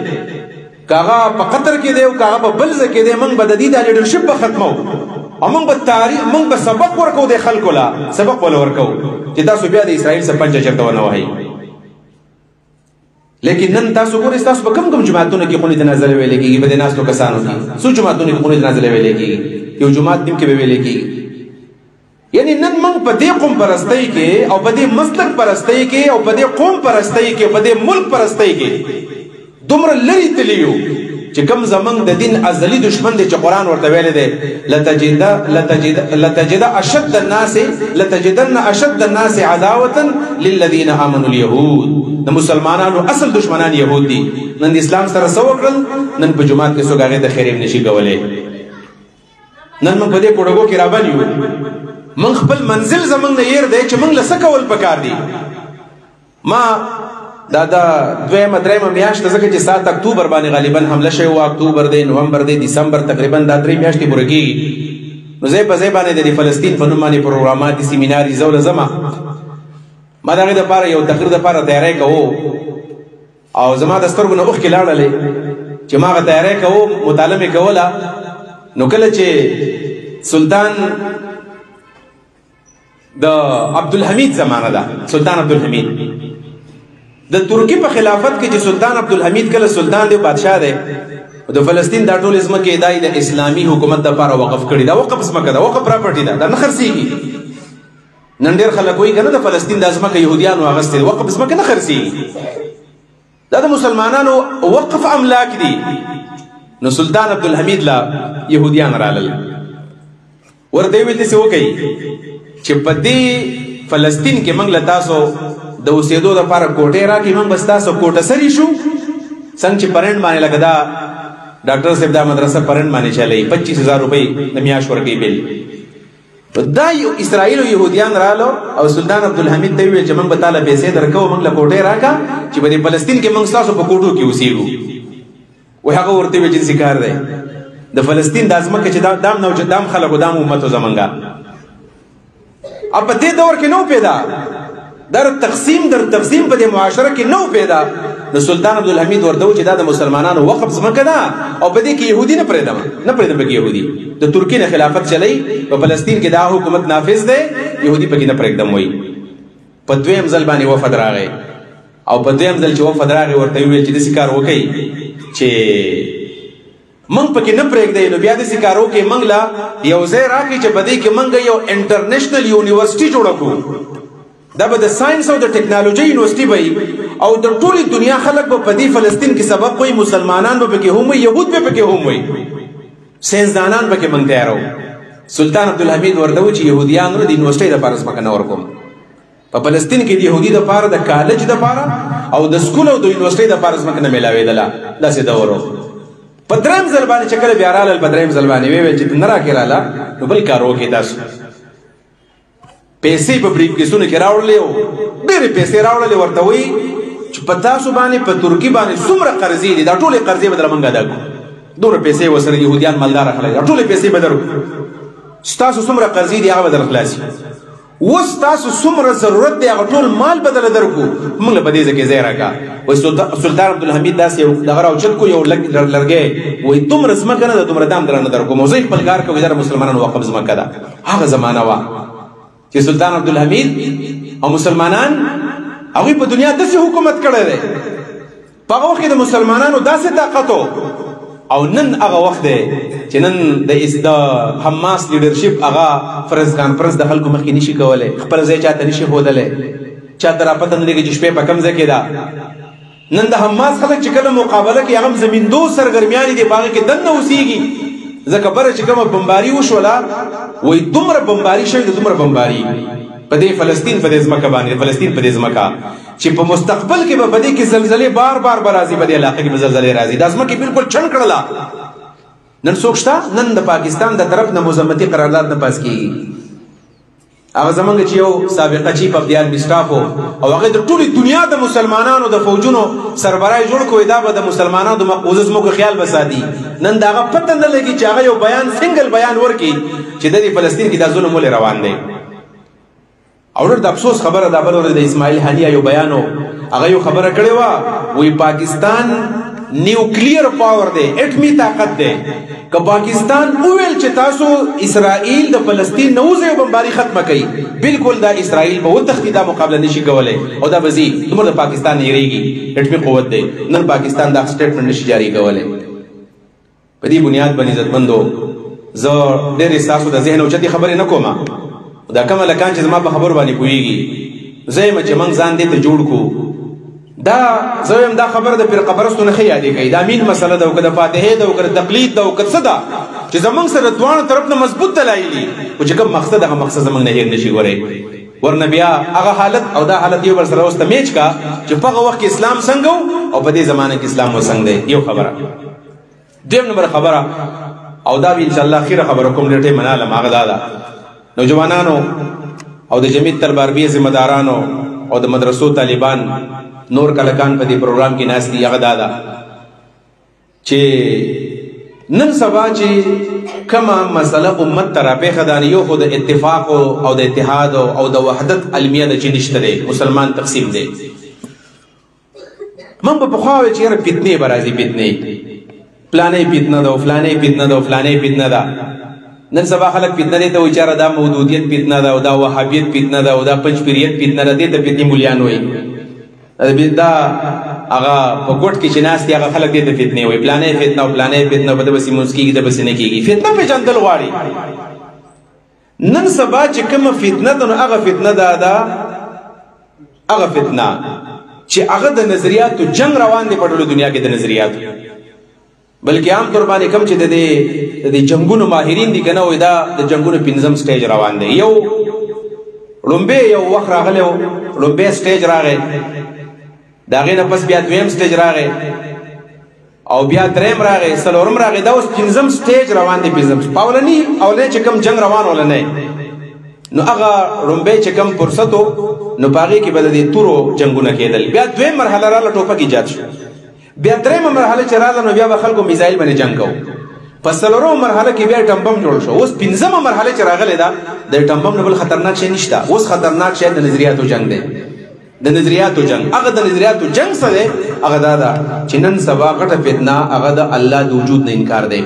کاغه په قطر کې دی او کاغه په بلځ کې دی موږ به د دې د لیډرشپ په ختمو او موږ به تاریخ موږ به سبق ورکو د خلکو لا سبق ول ورکو چې تاسو بیا د اسرائیل څخه پنځه چرته ونه وایي. لیکن نن تاسو ګورئ تاسو په کوم جماعتونو کې قونې نازل ویلې کېږي په دې ناس تو کسانو کې څو جماعتونو کې قونې نازل ویلې کېږي یو جماعت دیم کې ویلې کېږي. یعنی نن موږ په دې قوم پرستۍ کې او په دې مسلک پرستۍ کې او په دې قوم پرستۍ کې په دې ملک پرستۍ کې دومره لري تلیو چې کوم زمنګ د دین ازلی دشمن دی چې قران ورته ویل دی لتجدن اشد الناس عداوه للذين امنوا اليهود. د مسلمانانو اصل دشمنان يهود دي. نن اسلام سره سوکل نن په جماعت کې سوګاغه د خیریم نشي کولای. نن موږ په دې کوډګو کې را باندې من خپل منزل زمنګ نه ير دی چې موږ لسه کول پکار دي. ما دا دویمه درېمه میاشت ځکه چې 7 اکتوبر باندې غالبا حمله شوی و اکتوبر دی نومبر دی دسمبر تقریبا دا 3 میاشتې پوره کېږي. نو زه په ځای باندې د فلسطین په نوم باندې پروګرامات سیمینار زول زما ما دغه د پاره یو تقریر د پاره تیاری کوو او زما د سترګو نه اوښکې لاړلې چې ما غا تیاری کوو مطالعه کوله. نو کله چې سلطان د عبدالحمید زمانه ده سلطان عبدالحمید د ترکی په خلافت کې چې سلطان عبدالحمید کله سلطان دی بادشاہ دی د فلسطین د ټول ځمکه دای د اسلامي حکومت لپاره وقف کړی دا وقف ځمکه ده وقف پراپرټي ده نه خرڅيږي. نن ډېر خلک وایي کنه د فلسطین د ځمکه يهوديان واغستې وقف ځمکه نه خرڅيږي دا د مسلمانانو وقف املاک دي. نو سلطان عبدالحمید لا يهوديان رالل ورته ویل څه وکي چې په دې فلسطین کې موږ له تاسو د اوسېدو لپاره کوټه راکې موږ بس تاسو کوټه سری شو څنګه چې پرند باندې لګدا ډاکټر صاحب دا مدرسه پرند باندې چلے 25,000 روپۍ د میاش ورکې بل دا اسرائیل او يهوديان رالو او سلطان عبدالحمید ته ویل چې موږ به تعالی پیسې درکو موږ له کوټه راکا چې په فلسطین کې موږ تاسو په کوټو کې اوسېږو. و هغه ورته ویل چې ذکر دی د فلسطین د ازمکه چې دام نو چې دام خلکو دام امت زمونږه اب دې دور کې نو پیدا در تقسیم په دې معاشره کې نو پیدا. نو سلطان عبدالحمید ورته چې دا د مسلمانانو وقف ځمکه ده او په دې کې يهودي نه پرېدم کې يهودي د ترکی نه خلافت چلی په فلسطین کې دا حکومت نافذ ده يهودي پکې نه پرېږدم وای. په دویم ځل باندې وفد راغی او په دویم ځل چې وفد راغی ورته ویل چې د سکار وکي چې منګ پکې نه پرېږدي. نو بیا د سکارو کې منګ لا یو ځای راکې چې په دې کې منګ یو انټرنیشنل یونیورسيټي جوړ کړو دا به د ساينس او د ټیکنالوژي یونیورسيټي وي او د ټولي دنیا خلک به په دې فلسطین کې سبق کوي مسلمانان به پکې هم وي يهود به پکې هم وي ساينسدانان به کې منګ تیارو. سلطان عبدالحمید ورته چې يهوديانو د یونیورسيټي لپاره ځمکه نه ورکوم په فلسطین کې د يهودي لپاره د کالج لپاره او د سکول او د یونیورسيټي د پارس مکنه ملاویدله داسې دورو په دریم ځل باندې چې کله بیا راغلل په دریم ځل باندې ویل چې نه راکېراله نو بل کار وکړې تاسو پیسې په بریف کیسونو کې راوړلې او ډېرې پیسې راوړلې ورته وایي چې په تاسو باندې په ترکي باندې څومره قرضې دي دا ټولې قرضې به در موږ ادا کړو دومره پیسې ورسره یهودیان مالداره خلک دا ټولې پیسې به درکړو ستاسو څومره قرضې دي هغه به در خلاصي اوس تاسو څومره ضرورت دی هغه ټول مال به درله درکړو موږ له په دې ځای کې ځای راکړه وایي سلطان عبدالحمید داسې یو دغه راوچت کو یو لرګی وایي دومره ځمکه نه ده دومره دام درنه درکوم او زه خپل کار کوم دا مسلمانانو وقف ځمکه ده هغه زمانه وه چې سلطان عبدالحمید او مسلمانان هغوی په دنیا داسې حکومت کړی دی په هغه وخت کې د مسلمانانو داسې طاقت او نن هغه وخت دی چې نن د حماس لیډرشپ هغه فرض کانفرنس د خلکو مخکې نشي کولی خپل ځای چاته نشي ښودلی چاته را پته نه لګي چې شپې په کوم ځای کې ده نن د حماس خلک چې کله مقابله کوي هغه هم زمیندوز سرګرمیانې دي په هغه کې دننه اوسېږي ځکه بره چې کومه بمباري وشوله وایي دومره بمباري شوې ده دومره بمباري په دې فلسطین په دې ځمکه باندې فلسطین په دې ځمکه چې په مستقبل کې به په دې کې زلزلې بار بار به راځي په دې علاقه کې به زلزلې راځي دا ځمکې بالکل چڼ کړله نن څوک شته نن د پاکستان د طرف نه مذمتي قرارداد نه پاس کېږي هغه زمونږ چې یو سابقه چیف اف د آرمي سټاف او هغه د ټولې دنیا د مسلمانانو د فوجونو سربراهي جوړ کړی دا به د مسلمانانو د مقبوضه ځمکو خیال به ساتي نن د هغه پته نه لګي چې هغه یو بیان سنګل بیان ورکړي چې د دې فلسطین کې دا ظلم ولې روان دی او ډېر د افسوس خبره دا بل ورځ د اسماعیل هانیه یو بیان هغه یو خبره کړې وه وایي پاکستان نیوکلیر پاور دی اټمي طاقت دی که پاکستان وویل چې تاسو اسرائیل د فلسطین نه وځئ او بمباري ختمه کوي بالکل دا اسرائیل به وتښتي دا مقابله نشي کولی او دا به ځي دومره د پاکستان نه هېرېږي اټمي قوت دی نن پاکستان دا سټیټمنټ نشي جاري کولی په دې بنیاد باندې عزتمندو زه ډېرې ستاسو د ذهن اوچتې خبرې نه کوم دا کومه لکان چې زما په خبرو باندې پوهېږي زه یم چې موږ ځان دې ته جوړ کړو دا زه یم دا خبره د فرقه پرستو نه ښه یادې کوي دا امین مسله ده او که د فاتحې ده او که د تقلید ده او که څه ده چې زموږ سره دواړو طرف نه مضبوط دلایل دي خو چې کوم مقصد هغه مقصد زموږ نه هېر نشي ګورئ ورنه بیا هغه حالت او دا حالت یو بل سره اوس ته میچ کا چې په هغه وخت کې اسلام څنګه او په دې زمانه کې اسلام و څنګه دی یو خبره دویم نمبر خبره او دا به انشاءالله خیره خبره کوم ډېر ټیم منالم هغه دا ده نوجوانانو او د جمعیت طلباربیه ذمہ دارانو او د مدرسو طالبان نور کلکان په دې پروګرام کې ناست دي هغه دا ده چې نن سبا چې کومه مسله امت ته راپېښه ده یو خو د اتفاق او د اتحاد او د وحدت علمیه ده چې نشته دی مسلمان تقسیم دی من به پخوا وایي چې یاره فتنې به راځي فتنې فلانې فتنه ده او فلانې فتنه ده او فلانې فتنه ده نن سبا خلک فتنه دې ته وایي چې دا مودودیت فتنه ده او دا وهابیت فتنه ده او دا پنجپیریت فتنه ده دې ته فتنې مولیان وایي دا هغه په ګوټ کې چې ناست دي هغه خلک دې ته فتنې وایي فلانې فتنه او فلانې فتنه به دبسې مونځ کېږي دبسې نه کېږي فتنه پېژندل غواړي نن سبا چې کومه فتنه ده نو هغه فتنه ده هغه فتنه چې هغه د نظریاتو جنگ روان دی په ټوله دنیا کې د نظریاتو بلکې عام طور باندې کوم چې د دې جنګونو ماهرین دي که نه وایي دا د جنګونو پنځم سټیج روان دی یو لومبې یو وخت راغلی و لومبې سټیج راغی د هغې نه پس بیا دویم سټیج راغی او بیا دریم راغی څلورم راغی دا اوس پنځم سټیج روان دی پنځم په اولني چې کوم جنګ روان اولنی نو هغه لومبې چې کوم فرصت و نو په هغې کې به د دې تورو جنګونه کېدل بیا دویم مرحله راغله ټوپک ایجاد شو بیا دریمه مرحله چې راغله نو بیا به خلکو میزایل باندې جنګ کوو په څلورمه مرحله کې بیا ټمبم جوړ شو اوس پنځمه مرحله چې راغلې ده د ټمبم نه بل خطرناک شی نشته اوس خطرناک شی د نظریاتو جنگ دی د نظریاتو جنگ هغه د نظریاتو جنگ څه دی هغه دا ده چې نن سبا غټه فتنه هغه د الله د وجود نه انکار دی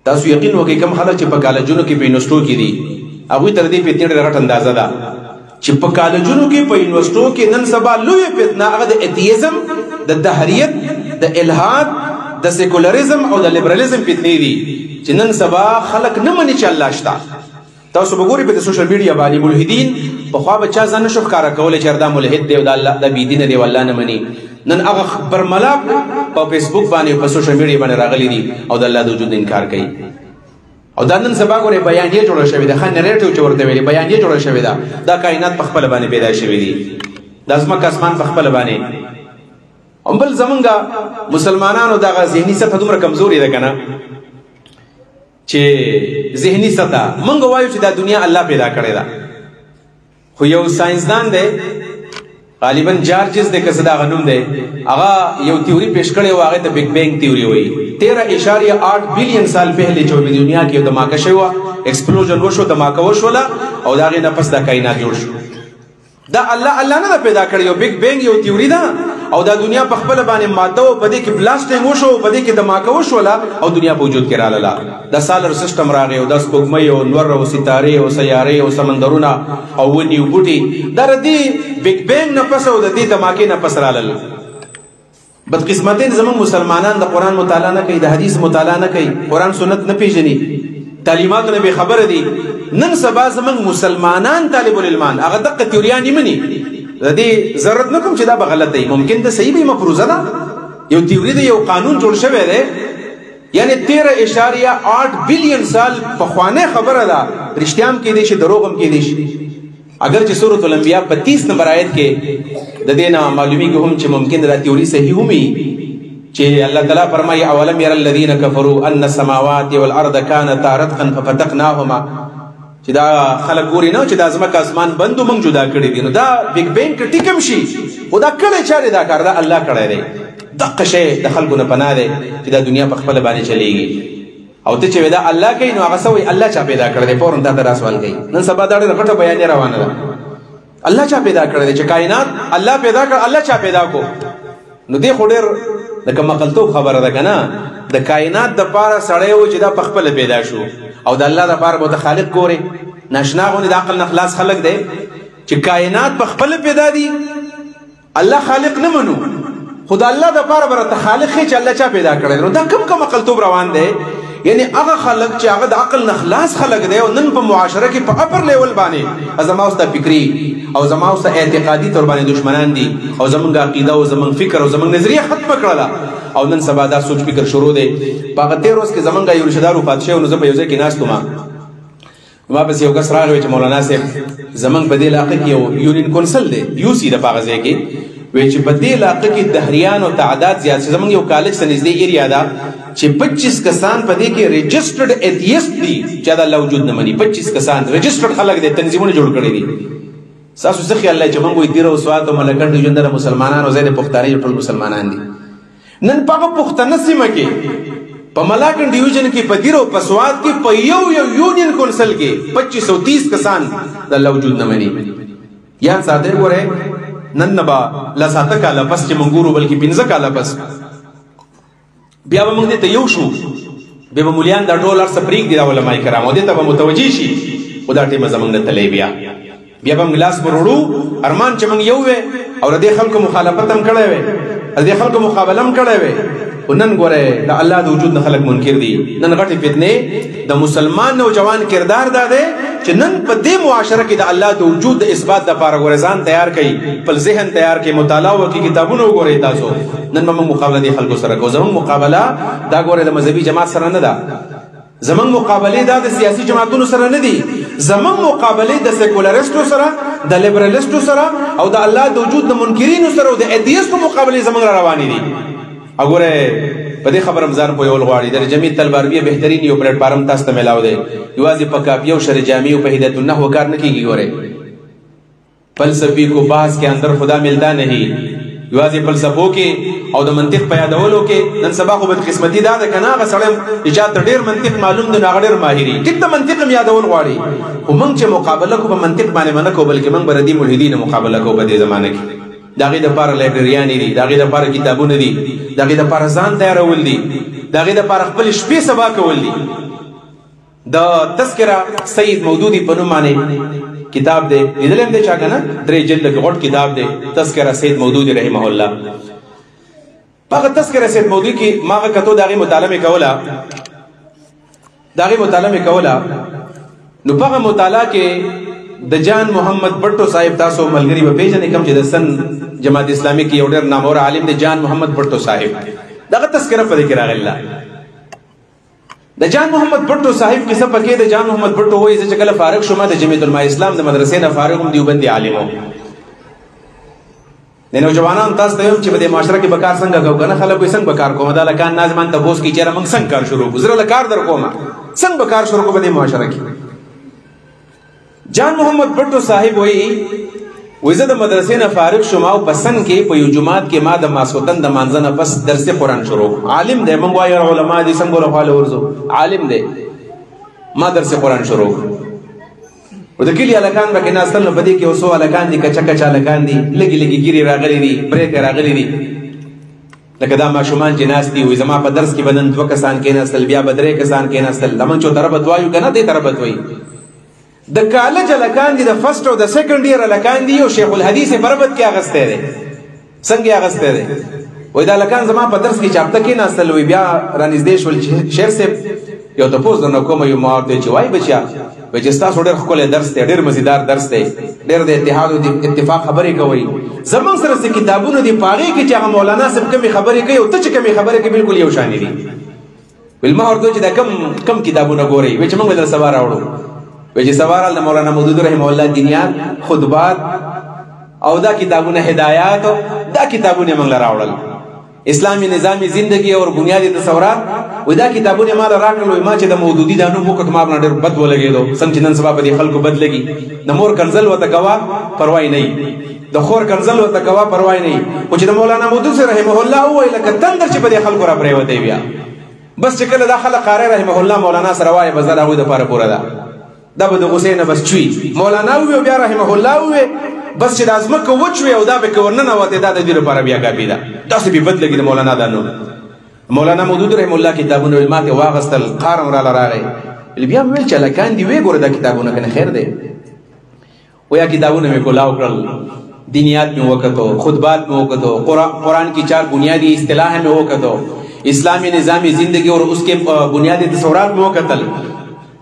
تاسو یقین وکړئ کوم خلک چې په کالجونو کې په یونیورسټو کې دي هغوی ته د دې فتنې ډېره غټه اندازه ده چې په کالجونو کې په یونیورسټو کې نن سبا لویه فتنه هغه د ایتیزم د دهریت د الحاد د سیکولریزم او د لیبرالیزم فتنې دي چې نن سبا خلک نه مني چې الله شته تاسو به ګورئ په د سوشل میډیا باندې ملحدین پخوا به چا ځان نشو ښکاره کولی چې دا ملحد دی او دا الله دا بېدینه دی او الله نه مني نن هغه برملا په فیسبوک باندې په سوشل میډیا باندې راغلي دي او د الله د وجود انکار کوي او دا نن سبا ګورئ بیانیه جوړه شوې ده ښه نریټیو چې ورته ویلي بیانیه جوړه شوې ده دا کائنات په خپله باندې پیدا شوي دي د ځمکه اسمان په خپل باندې. هم بل زمونږ مسلمانانو دغه ذهني سطح دومره کمزوري ده کنه چې ذهني سطح مونږ وایو چې دا دنیا الله پیدا کړې ده، خو یو ساينسدان دی غالبا جارجز د کسدا غنوم دی، هغه یو تیوري پیش کړي او هغه ته بگ بینګ تیوري وایي. 13.8 بلین سال پہلے جو دنیا کې دماکه شوه، ایکسپلوژن وشو، دماکه وشوله او دا غي نه پس د کائنات جوړ شو. دا الله نه پیدا کړی، یو بگ بینګ یو تیوري ده او دا دنیا په خپل باندې ماده او په دې کې بلاسټینګ وشو، په دې کې دماکه وشوله او دنیا په وجود کې رااله. دا سالر سیستم راغی او د سپوږمۍ او نور او ستارې او سیارې او سمندرونه او ونی او بوټي دا ردی بگ بینګ نه پس او د دې دماکې نه پس رااله. بدقسمتین زمون مسلمانان د قران مطالعه نه کوي، د حدیث مطالعه نه کوي، قران سنت نه پیژني، تعلیمات نه به خبر دي. نن سبا زمون مسلمانان طالب العلمان هغه دغه تیوریان مني، د دې ضرورت نه کوم چې دا به غلط دی، ممکن د صحیح به مفروضه ده، یو تیوری دی، یو قانون جوړ شوی دی، یعنی 13.8 بلین سال په خوانه خبره ده، رښتیام کې دي شي دروغم کې دي شي. اگر چې سورۃ الانبیاء 35 نمبر آیت کې د دې نه معلومی کې هم چې ممکن دا تیوری صحیح همي چې الله تعالی فرمایي اولم ير الذين كفروا ان السماوات والارض كانتا رتقا ففتقناهما، چې دا خلک ګوري نه چې د ازمکه اسمان بندو موږ جدا کړی دي. نو دا بگ بینګ ټیکم شي خدا کړي چاره دا کار دا الله کړی دی. دغه شی د خلکو نه پناه دی چې دا دنیا په خپل باندې چلیږي او ته چې دا الله کوي نو هغه سوی الله چا پیدا کړی دی، فورن دا راسوال کوي. نن سبا دا ډېر غټه بیان روانه ده، الله چا پیدا کړی دی، چې کائنات الله پیدا کړ، الله چا پیدا کو. نو دې خو ډېر د کوم عقلتوب خبره ده کنه، د کائنات د پاره سړی و چې دا په خپل پیدا شو او د الله د پاره به خالق ګوري. ناشنا غونې د عقل نه خلاص خلق دی چې کائنات په خپل پیدا دي، الله خالق نه منو، خدا الله د پاره برته خالق چې الله چا پیدا کړی. نو دا کوم عقلتوب روان دی، یعنی هغه خلق چې هغه د عقل نه خلاص خلق دی او نن په معاشره کې په اپر لیول باندې زما اوس د فکری او زما اوس اعتقادي تور باندې دشمنان دي او زمونږ عقیده او زمونږ فکر او زمونږ نظریه ختم کړله او نن سبا دا سوچ فکر شروع دی. په هغه 13 ورځ کې زمونږ یو رشتہ دار وفات شوی، نو زه په یو ځای کې ناست وم، ما پس یو کس راغی چې مولانا صاحب زمونږ په دې علاقه کې یو یونین کونسل دی یوسی د پاغه ځای کې، وی چې په دې علاقه کې دهریانو تعداد زیات شي. زمونږ یو کالج ته نږدې ایریا ده چې 25 کسان په دې کې رجسټرډ ایتیست دي چې دا الله وجود نه مني. 25 کسان رجسټرډ خلک دي، تنظیمونه جوړ کړی دي. تاسو څه خیال لرئ چې موږ وي دیره او سواد او ملکن ډیوژن د مسلمانانو زید پښتانه ټول مسلمانان دي؟ نن په پښتنه سیمه کې په ملاکن ډیوژن کې په دیره او په سواد کې په یو یونین کونسل کې 2530 کسان د الله وجود نه مني. یا ساده ګوره نن نبا لساته کاله پس چې موږ ګورو بلکې 15 کاله پس بیا به موږ ته یو شو، بیا به مولیان د ډالر سپریک دی علماء کرامو دې ته به متوجي شي. خدا ټیمه زمونږ ته تلې بیا به ملاس ورړو ارمان چې موږ یو وې او د خلکو مخالفت هم کړې وې، د خلکو مقابله هم کړې وې. ونن ګوره د الله د وجود نه خلک منکر دي. نن غټي فتنه د مسلمان نوجوان کردار ده چې نن په دې معاشره کې د الله د وجود د اثبات لپاره ګورزان تیار کړي، په ذهن تیار کړي، مطالعه وکړي، کتابونه وګورئ. تاسو نن موږ مقابله دي خلکو سره کوو. زموږ مقابله دا ګوره د مذهبي جماعت سره نه ده، زموږ مقابله دا د سیاسي جماعتونو سره نه دي، زموږ مقابله د سیکولرستو سره، د لیبرالستو سره او د الله د وجود د منکرینو سره او د ایتیستو مقابله زموږ روانې دي. وګوره په دې خبر رمضان په یو غواړي د جمعیت طلباریه بهترین یو پلیټ فارم تاسو ته ملاو دی. یوازې په کافیه او شر جامع او په هدایت النحو کار نه کیږي. ګوره فلسفی کو باز کے اندر خدا ملتا نہیں، یوازې فلسفو کې او د منطق په یادولو کې نن سبا خو بد قسمتي دا ده کنه. هغه سړی چې ډېر منطق معلوم دی، هغه ډېر ماهري ټیک د منطق هم یادول غواړي. خو موږ چې مقابله کو په منطق باندې نه کو، بلکې موږ بردي ملحدین مقابله کو په دې زمانه کې. داغه د پاره لایبرریان دي، داغه د پاره کتابونه دي، داغه د پاره ځان تیارول دي، داغه د پاره خپل شپې سبا کول دي. د تذکرہ سید مودودی په نوم باندې کتاب دی، لیدلم دی چا کنه 3 جلد کې غټ کتاب دی تذکرہ سید مودودی رحمه الله. په تذکرہ سید مودودی کې ماغه کتو داغه مطالعه کوله، نو په مطالعه کې د جان محمد بټو صاحب تاسو ملګری به پیژنې کوم چې د سن جماعت اسلامي کې یو ډېر نامور عالم دی جان محمد بټو صاحب. دغه تذکرہ په دې کې راغله. د جان محمد بټو صاحب کیسه پکې د جان محمد بټو وایي چې کله فارغ شوم د جمعیت العلماء اسلام د مدرسې نه فارغ هم دیوبندي عالم و. د نوجوانانو تاسو ته وایم چې په دې معاشره کې به کار څنګه کوو که نه خلک وایي څنګه به کار کوم دا لکان ناظمان تپوس کوي چېرې موږ څنګه کار شروع کړو زه له کار در کوم څنګه به کار شروع کړو په دې معاشره کې جان محمد بټو صاحب وایي زه د مدرسې نه فارغ شوم او په سن کې په یو جومات کې ما د ماسخوتن د مانځه نه پس درس قرآن شروع عالم دی موږ وایو علما دي څنګه ورخواله ورځو عالم دی ما درس قرآن شروع و د کلي هلکان به کې ناستل نو په دې کې یو څو هلکان دي کچه کچه هلکان دي لږې لږې ګیرې راغلي دي برېتې راغلي دي لکه دا ماشومان چې ناست دي وایي زما په درس کې به نن 2 کسان کېناستل بیا به 3 کسان کېناستل لمن چې تربت وایو که نه دې تربت وایي د کالج هلکان دي د فرسټ او د سیکنډ ایئر هلکان دي او شیخ الحدیث بربت کې اغستی دی څنګه یې اغستی دی وایي دا هلکان زما په درس کې چاپته کېناستل وایي بیا رانږدې شول شیر صاحب یو تپوس درنه کوم یو ما ورته چې وایي بچیا وایي چې ستاسو ډېر ښکلی درس دی ډېر مزیدار درس دی ډېر د اتحاد او د اتفاق خبرې کوئ زموږ سره څه کتابونه دي په هغې کې چې هغه مولانا صاحب کمې خبرې کوي او ته چې کمې خبرې کوي بلکل یو شانې دي ویل ما ورته چې دا کم کتابونه ګورئ وایي چې موږ به در سبا راوړو وایي چې سبا راغله مولانا مودودي رحمه الله دینیات خطبات او دا کتابونه هدایات دا کتابونه موږ له راوړل اسلامی نظامی زندگی اور بنیادی تصورات و دا کتابونه ما له راکړل ما چې د مودودي دا نوم وکړ ما باندې ډېر بد ولګېدو څنګه چې نن سبا په دې خلکو بد لګي د مور کنزل ورته کوه پروا یې نه د خور کنزل ورته کوه پروا یې نه خو چې د مولانا مودودي رحمه الله ووایي لکه تندر چې په دې خلکو را پرېوتی بیا بس چې کله دا خلک قاری رحمه الله مولانا سره وایي بس دا د هغوی دپاره پوره ده دا به د غوسې نه بس چوي مولانا ووي بیا رحمه الله ووي بس چې دا ځمکه وچوي او دا به که ورننوتې دا د دې لپاره بیا کافي ده داسې بې بد لګي د مولانا دا نوم مولانا مودودي رحمه الله کتابونه ویل ما ترې واغېستل قارم راله راغی بیا مې ویل چې هلکان دي ویې ګوره دا کتابونه که نه خیر دی ویا کتابونه مې کولاو کړل دینیات مې وکتو خطبات مې وکتو قرآن کی 4 بنیادی اصطلاح مې وکتو اسلامی نظامی زندگی اور اس کے بنیادی تصورات مې وکتل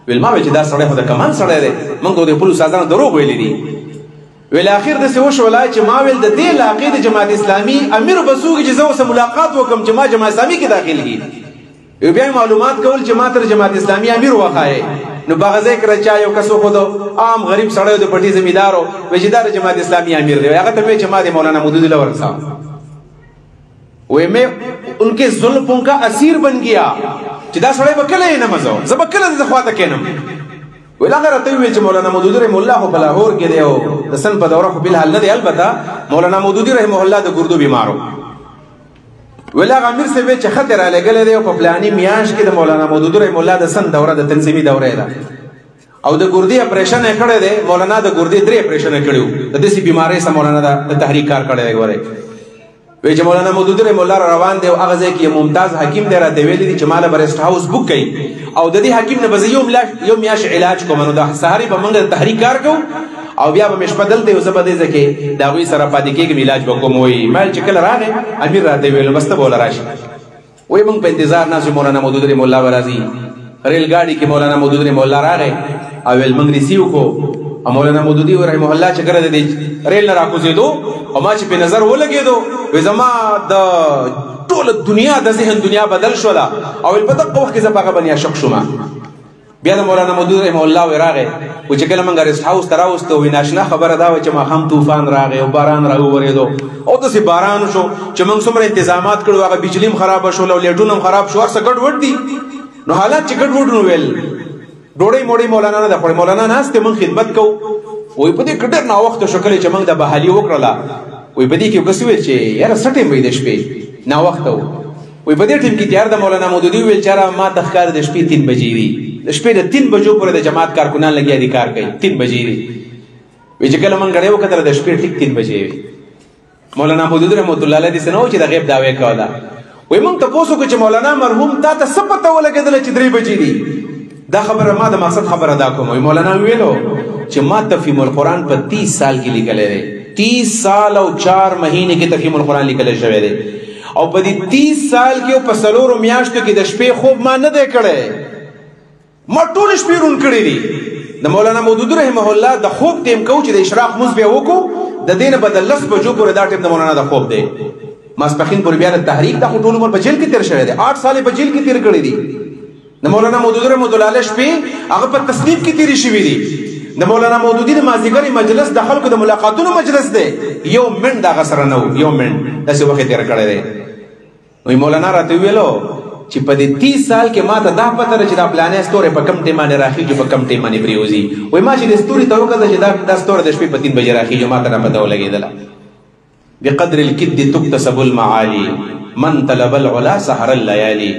ویل ما ویل چې دا سړی خو د کمان سړی دی موږ د پولیسو استادانو دروغ ویلي دي ویل اخر داسې وشولی چې ما ویل د دې علاقې د جماعت اسلامي امیر به څوک چې زه ورسره ملاقات وکړم چې ما جماعت اسلامي کې داخل کړي بیا معلومات کول چې ما تر جماعت اسلامي امیر وښایې نو په هغه ځای کې چا یو کس وښودو عام غریب سړی د پټي زمیندار و چې دا د جماعت اسلامي امیر دی هغه ته ویل چې ما د مولانا مودودي له ورساو وی میں ان کے ظلموں کا اسیر بن گیا چې دا سړی به کله یې نه مزو زه به کله د خواته کېنم ویل هغه راته وویل چې مولانا مودودي رحمه الله خو په لاهور کې دی او د سن په دوره خو بلحال نه دی البته مولانا مودودي رحمه الله د ګردو بیمار و ویل هغه امیر صاحب چې خط یې رالیږلی دی او په فلاني میاشت کې د مولانا مودودي رحمه الله د سن دوره د تنظیمي دوره ده او د ګردې اپریشن یې کړی دی مولانا د ګردې 3 اپریشن یې کړي وو د داسې بیمارۍ سره مولانا د تحریک کار کړی دی ګورئ وی چې مولانا مودودي رحمه الله روان دی او هغه ځای کې ممتاز حکیم دی راته ویلي دي چې ماله به رسټ هاوس بک کړي او د دې حکیم نه به زه یو میاشت علاج کوم نو د سهاري به موږ د تحریک کار کوو او بیا به مې شپه دلته یو زه به دې ځای کې د هغوی سره پاتې کېږم علاج به کوم وایي ما چې کله راغی امیر راته ویل بس ته به وله راشي وایي موږ په انتظار ناست یو مولانا مودودي رحمه الله به راځي ریل ګاډي کې مولانا مودودي رحمه الله راغی او ویل موږ ریسیو کو او مولانا مودودي رحمه الله چې کله د ریل نه راکوزېدو او ما چې په نظر ولګېدو وی زما د ټوله دنیا د ذهن دنیا بدل شوله او په دغه وخت کې زه په هغه باندې عاشق شوم بیا د مولانا مودودي رحمه الله وی راغی و چې کله موږ رسټ هاوس ته راوستو وی ناشنا خبره دا وه چې ماښام طوفان راغی او باران راوورېدو او داسې باران شو چې موږ څومره انتظامات کړو هغه بجلي هم خرابه شول او لیټونه هم خراب شو هر څه ګډوډ دي نو حالات چې ګډوډ نو ویل ډوډۍ موډۍ مولانا نه ده خوړې مولانا ناست دی موږ خدمت کوو وایي په دې کې ډېر ناوخته شو کله چې موږ د بحالي وکړله وایي په دې کې یو کس وویل چې یاره څه ټایم وایي د شپې ناوخته و وایي په دې ټایم کې تیار د مولانا مودودي وویل چې یاره ما ته ښکاري د شپې 3 بجې دي د شپې د 3 بجو پورې د جماعت کارکنان لګیا دي کار کوي 3 بجې دي وایي چې کله موږ ګړۍ وکتله د شپې ټیک 3 بجې وي مولانا مودودي رحمت الله علیه داسې نه و چې د غیب دعوې کوله وایي موږ تپوس وکړو چې مولانا مرحوم تا ته څه پته ولګېدله چې 3 بجې دي دا خبره ما د مقصد خبره ادا کوم وایي مولانا ویلو چې ما تفهیم القرآن په 30 سال کې لیکلی دی 30 سال او 4 مهینې کې تفهیم القرآن لیکلی شوی دی او په دې 30 سال کې او په 4 میاشتو کې د شپې خوب ما نه دی کړی ما ټولې شپې رون کړې دي د مولانا مودودي رحمه الله د خوب ټیم کو چې د اشراق مونځ بیا وکړو د دې نه به د 10 بجو پورې دا ټیم د مولانا د خوب دی ماسپښین پورې بیا د تحریک دا خو ټول عمر په جیل کې تېر شوی دی 8 سال په جیل کې تېر کړی دي د مولانا مودودي رحمه الله علیه شپې هغه په تصنیف کې تېرې شوي دي د مولانا مودودي د مازیګر مجلس د خلکو د ملاقاتونو مجلس دی، یو منټ دا غسر نه و، یو منټ داسې وخت تیر کړی دی. وی مولانا راته ویلو چې په دې 30 سال کې ما ته دا پته ده چې دا پلانې ستوري په کم ټیم باندې راخیږي، په کم ټیم باندې پریوزي. وای ما چې د ستوري ته وکړه چې دا ستوره د شپې په 3 بجې راخیږي، ما ته نه پته ولګېدله. بقدر الكد تكتسب المعالي من طلب العلا سحر الليالي.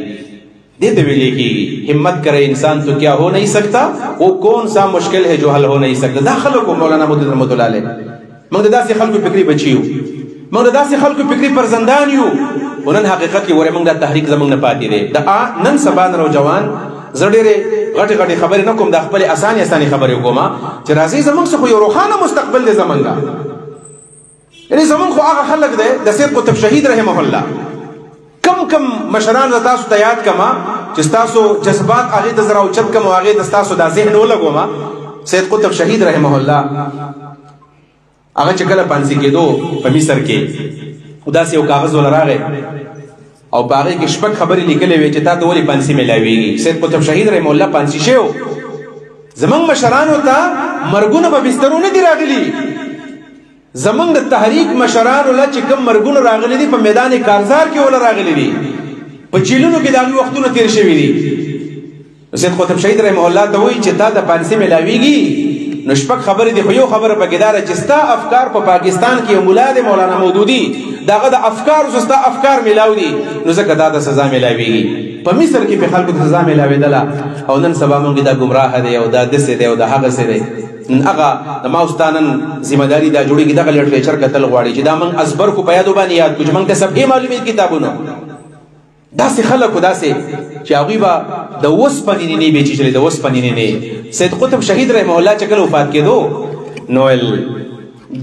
دې ته ویلې کېږي همت کرے انسان تو کیا ہو نہیں سکتا، وہ کون سا مشکل ہے جو حل ہو نہیں سکتا. دا خلکو مولانا مودودي رحمت الله علیه موږ د داسې خلکو فکري بچیو، موږ د داسې خلکو فکري پرزندان یو. ونن حقیقت کې وره موږ د تحریک زموږ نه پاتې دی. دا نن سبا نوجوان زه ډېرې غټې غټې خبرې نه کوم، د خپلې اسانې خبرې کوم چې راځي زموږ څخه یو روښانه مستقبل دی زموږ. یعنې زموږ خو هغه خلک دی د سید قطب شهید رحمه الله کم مشران ز تاسو ته یاد کما چې تاسو جذبات هغه د زرا اوچت کم هغه د تاسو د ذهن ولګوما. سید قطب شهید رحمه الله هغه چې کله پانسی کېدو په مصر کې خدا سي یو کاغذ ولراغه او باغې کې شپږ خبرې لیکلې وې چې تا ته ولې پانسی ملاويږي. سید قطب شهید رحمه الله پانسی شو. زمنګ مشرانو ته مرګونه په بسترو نه دی راغلي، زمنګ د تحریک مشرانو له چې کوم مرګونه راغلي دي په میدان کارزار کې ول راغلي دي، په جیلونو کې دغه وختونه تیر شوي دي. سید قطب شهید رحمه الله ته وایي چې تا د پانسی ملاويږي نو شپږ خبرې دي، خو یو خبره پکې داره چې ستا افکار په پاکستان کې مولا د مولانا مودودي دغه د افکار او ستا افکار ملاو دي نو ځکه دا د سزا ملاويږي. په مصر کې په خلکو د سزا ملاوېدله او نن سبا موږ دا ګمراه دی او دا دسه دی او دا هغه څه دی. نن هغه د ماوستانن ذمہ داری دا جوړیږي دغه لټریچر کتل غواړي چې دا موږ ازبر کو په یادو باندې یاد کو چې موږ ته سبې معلومات کتابونو داسې خلکو داسې چې هغوی به د اوسپنې نه بیچي د اوسپنې نه. سید قطب شهید رحمه الله چې کله وفات کېدو نو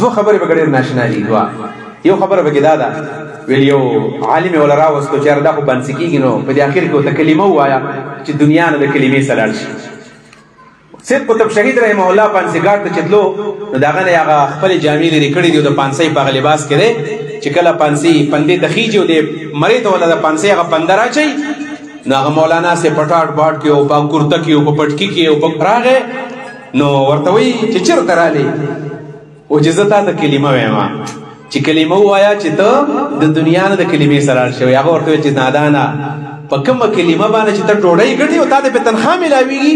دوه خبرې به ډېر ناشنا دي. یو خبره به کې دا ده ویل یو عالم ولا راوستو چې دا خو پانسی کېږي نو په دې اخر کې ورته کلمه ووایه چې دنیا نه د کلمې سره لاړ شي. سید قطب شهید رحمه الله پانسیګار ته چې تلو نو د هغه نه هغه خپلې جامې لرې کړې دي او د پانسۍ په هغه لباس کې دی چې کله پانسي پندې ته خیږي او د مرې ته ولا د پانسۍ هغه پنده راچوي نو هغه مولانا سي پټاټ باټ کې او په کورته کې او په پټکي کې او په راغې نو ورته وایي چې چېرته رالې او چې زه تا ته کلمه وایم چې کلمه ووایه چې ته د دنیا نه د کلمې سره اړ شوی. هغه ورته وایي چې نادانه په کومه کلمه باندې چې ته ډوډۍ ګټې او تا ته په تنخوا ملاویږي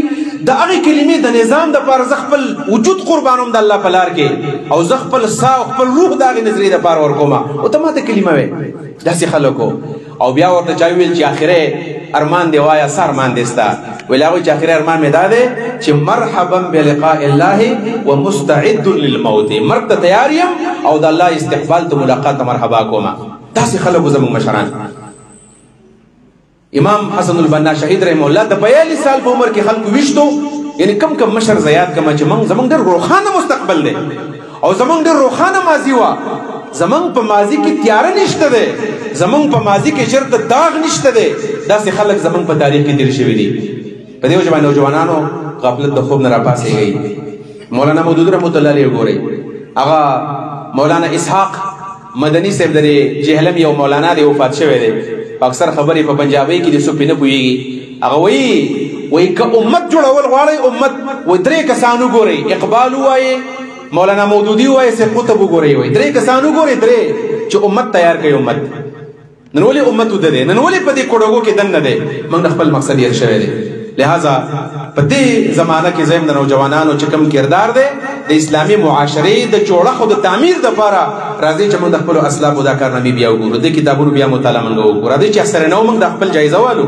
د هغې کلمې د نظام دپاره زه خپل وجود قربانوم د الله په لار کې او زه خپل سا او خپل روح د هغې نظریې دپاره ورکوم او ته ما ته کلمه وایې. داسې خلکو او بیا ورته چا ویل چې آخرې ارمان دی وایه څه ارمان دی ستا؟ ویل هغوی چې آخرې ارمان مې دا دی چې مرحبا بلقاء الله ومستعد للموت، مرګ ته تیار یم او د الله استقبال ته ملاقات ته مرحبا کوم. داسې خلکو زموږ مشران. امام حسن البنا شهید رحمه الله د 42 سال په عمر کې خلکو ویشتو، یعنی کم مشر زیات کم چې زمونږ ډېر روښانه مستقبل دی او زمونږ ډېر روښانه ماضي وه. زمونږ په ماضي کې تیاره نشته دی، زمونږ په ماضي کې چېرته داغ نشته دی. داسې خلک زمونږ په تاریخ کې تېر شوي دي. په دې وجه باندې نوجوانانو غفلت د خوب نه راپاڅېږئ. مولانا مودودي رحمت الله علیه وګورئ، هغه مولانا اسحاق مدني صاحب د جهلم یو مولانا دی وفات شوی دی. اکثر خبرې په پنجابۍ کې د څوک نه پوهېږي. هغه وایي که امت جوړول غواړئ امت وایي 3 کسان وګورئ، اقبال ووایي، مولانا مودودي ووایي، سید قطب وګورئ. وایي 3 کسان وګورئ، 3 چې امت تیار کوي. امت نن ولې امت وده دی؟ نن ولې په دې کوډوګو کې دننه دی؟ موږ د خپل مقصد هېر شوی دی. لہذا په دې زمانه کې زم د نوجوانانو چې کوم کردار دی د اسلامي معاشرې د جوړښت او د تعمیر دپاره راځي چې موږ د خپلو اسلافو دا کارنامې بیا وګورو، د کتابونو بیا مطالعه موږ وکړو. راځي چې اکثر نه موږ د خپل جایزه والو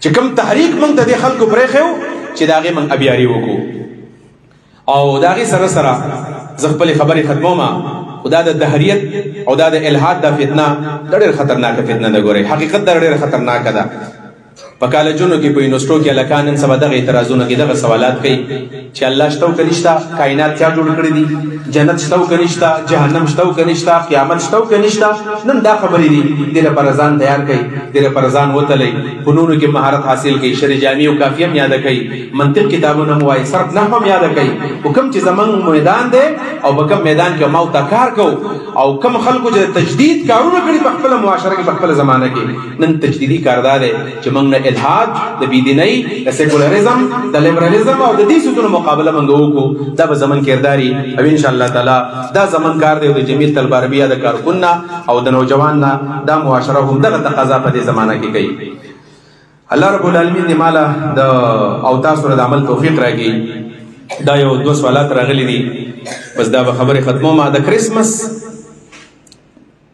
چې کوم تحریک موږ ته د خلکو پرېښی و چې د هغې موږ ابیاري وکړو. او د هغې سره سره زه خپلې خبرې ختموم. خو دا د دهریت او دا د الحاد دا فتنه دا ډېر خطرناکه فتنه ده. ګورئ حقیقت دا ډېر خطرناکه ده. په کالجونو کې په یونیورسټو کې هلکان نن سبا دغه اعتراضونه کې دغه سوالات کوي چې الله شته او که نشته، کائنات چا جوړ کړي دي، جنت شته او که نشته، جهنم شته او که نشته، قیامت شته او که نشته. نن دا خبرې دي. دې لپاره ځان تیار کړئ، دې لپاره ځان وتلئ، فنونو کې مهارت حاصل کړئ، شرع جامع او کافیه هم یاده کړئ، منطق کتابونه هم وایئ، صرف نحو هم یاده کړئ. خو کوم چې زموږ میدان دی او په کوم میدان کې ما ورته کار کوو او کوم خلکو چې تجدید کارونه کړي په خپله معاشره کې په خپله زمانه کې، نن تجدیدي کار دا دی چې موږ نه الحاد د بيدینۍ د سیکولریزم د لیبرالیزم او د دې سيزونو مقابله موږ وکړو دا به زمون کرداري او ان شاء الله تعالی دا زمون کار دی د جمعیت البربریه د کارکوننا او د نوجواننا دا معاشره هم دغه تقاضا په دې زمانہ کې کوي الله رب العالمین دې مالا د او تاسو د عمل توفیق راکړي دا یو 2 سوالات راغلي دي بس دا به خبره ختمو ما د کریسمس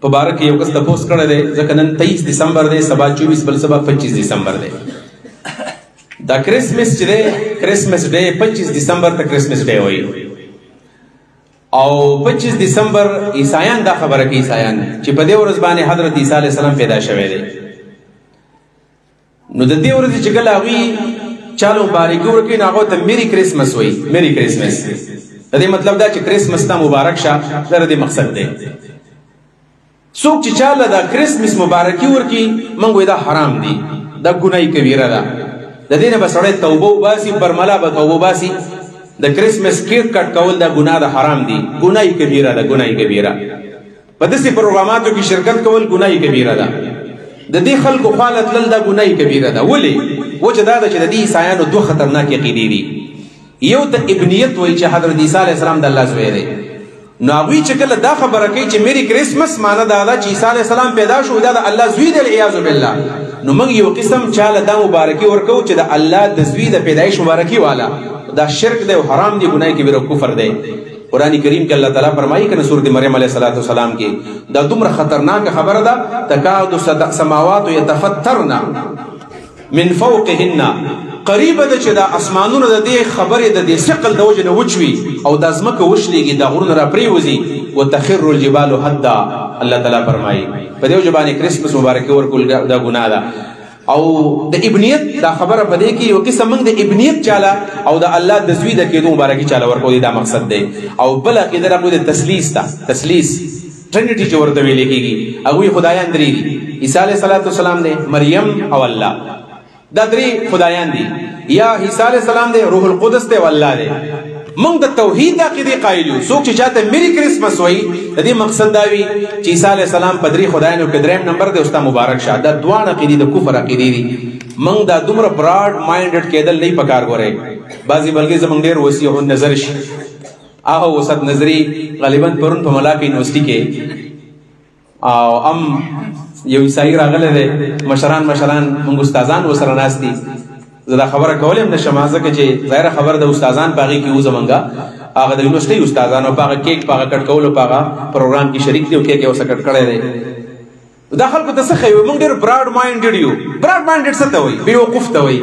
په باره کې یو کس تپوس کړی دی ځکه نن 23 دسمبر دی سبا 24 بل سبا 25 دسمبر دی دا کریسمس چې دی کریسمس ډے 25 دسمبر ته کریسمس ډے وایي او 25 دسمبر عیسایان دا خبره کوي عیسایان چې په دې ورځ باندې حضرت عیسی علیه السلام پیدا شوی دی نو د دې ورځې چې کله هغوی چالو مبارکي ورکوي نو هغو ته میری کریسمس وایي میری کریسمس د دې مطلب دا چې کریسمس ته مبارک شه دا د دې مقصد دی څوک چې چاله دا کریسمس مبارکي ورکي موږ وایو دا حرام دی دا ګناه کبیره ده د دې نه به سړی توبه وباسي برملا به توبه وباسي د کریسمس کیک کټ کول دا ګناه ده حرام دی ګناه کبیره ده ګناه کبیره په داسې پروګراماتو کې شرکت کول ګناه کبیره ده د دې خلکو خالت لل دا ګناه کبیره ده ولې وجه دا ده چې د دې عیسایانو دوه خطرناک عقیدې دي یو ته ابنیت وایي چې حضرت عیسی علیه السلام د الله زوی دی نو هغوی چې کله دا خبره کوي چې میری کریسمس معنی دا ده چې عیسی علیه السلام پیدا شو دا د الله زوی دی والعیاذ بالله نو موږ یو قسم چاله دا مبارکي ورکو چې د الله د زوی د پیدایش مبارکي والا دا شرک دی او حرام دی ګناه کبیره او کفر دی قرآن کریم کې الله تعالی فرمایي کنه سورۃ مریم علیه السلام کې دا دومره خطرناک خبره ده تکاد السماوات يتفطرن من فوقهن قریب ده چې دا اسمانونو د دې خبرې د دې ثقل د وجه نه وچوي او د ځمکه وشلېږي دا غرونه را پریوځي وتخر الجبال هدا الله تعالی فرمایي په دې وجه باندې کریسمس مبارکي ورکول دا ګناه ده او د ابنیت دا خبره په دې کې یو قسم موږ د ابنیت چاله او د الله د زوی د کېدو مبارکي چاله ورکول دا مقصد دی او بل عقیده راغو د تثلیث تثلیث ټرینټی چې ورته ویل کېږي هغوی خدایان درې دي عیسی علیه السلام دی مریم او الله دا درې خدایان دي یا عیسی علیه السلام دی روح القدس دی او الله دی موږ د توحید عقیده قایل یو څوک چې چاته میری کریسمس وایي د دې مقصد دا وي چې عیسی علیه السلام په درې خدایانو کې دریم نمبر دی اوستا مبارک شه دا دوه عقیدې د کفر عقیدې دي موږ دا دومره براډ مایندډ کېدل نه پکار ګورئ بعضې بلکې زموږ ډېر وسیع النظر شي هغه وسط نظري غالبا پرون په ملاقه یونیورسټي کې او یو عیسائی راغلی دی مشران موږ استادان ورسره ناست دي زه دا خبره کولی هم نشم ځکه چې ظاهره خبره د استادان په هغې کې و زمونږه هغه د یونیورسټۍ استادانو په هغه کیک په هغه کټ کولو په هغه پروګرام کې شریک دي او کیک یې ورسه کټ کړی دی دا خلکو ته څه ښیي موږ ډېر براډ مایندډ یو براډ مایندډ څه ته وایي بېوقوف ته وایي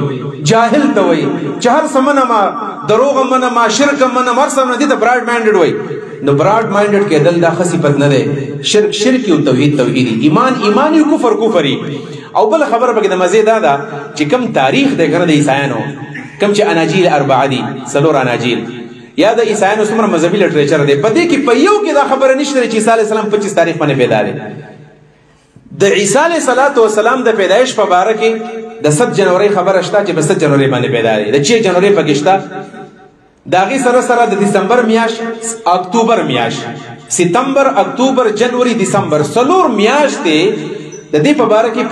جاهل ته وایي چې هر څه منم دروغ هم منم شرک هم منم هر څه منم دې ته براډ مایندډ وایي نو براډ مایندډ کېدل دا ښه صفت نه دی شرک یو توحید توحیدي ایمان یو کفر کفري او بل خبره پکې د مزې دا ده چې کم تاریخ دی کنه د عیسایانو کم چې اناجیل 4 دي 4 اناجیل یا د عیسایانو څومره مذهبي لټریچر دی په دې کې په یو کې دا خبره نشته چې عیسی علیه السلام 25 تاریخ باندې پیدا دی د عیسی علیه السلام د پیدایش په باره کې د 7 جنوري خبره شته چې په 7 جنوري باندې پیدا دی د 6 جنوري پکې شته د هغې سره د دسمبر میاشت اکتوبر میاشت ستمبر اکتوبر جنوري دسمبر 4 میاشتې د دې په باره کې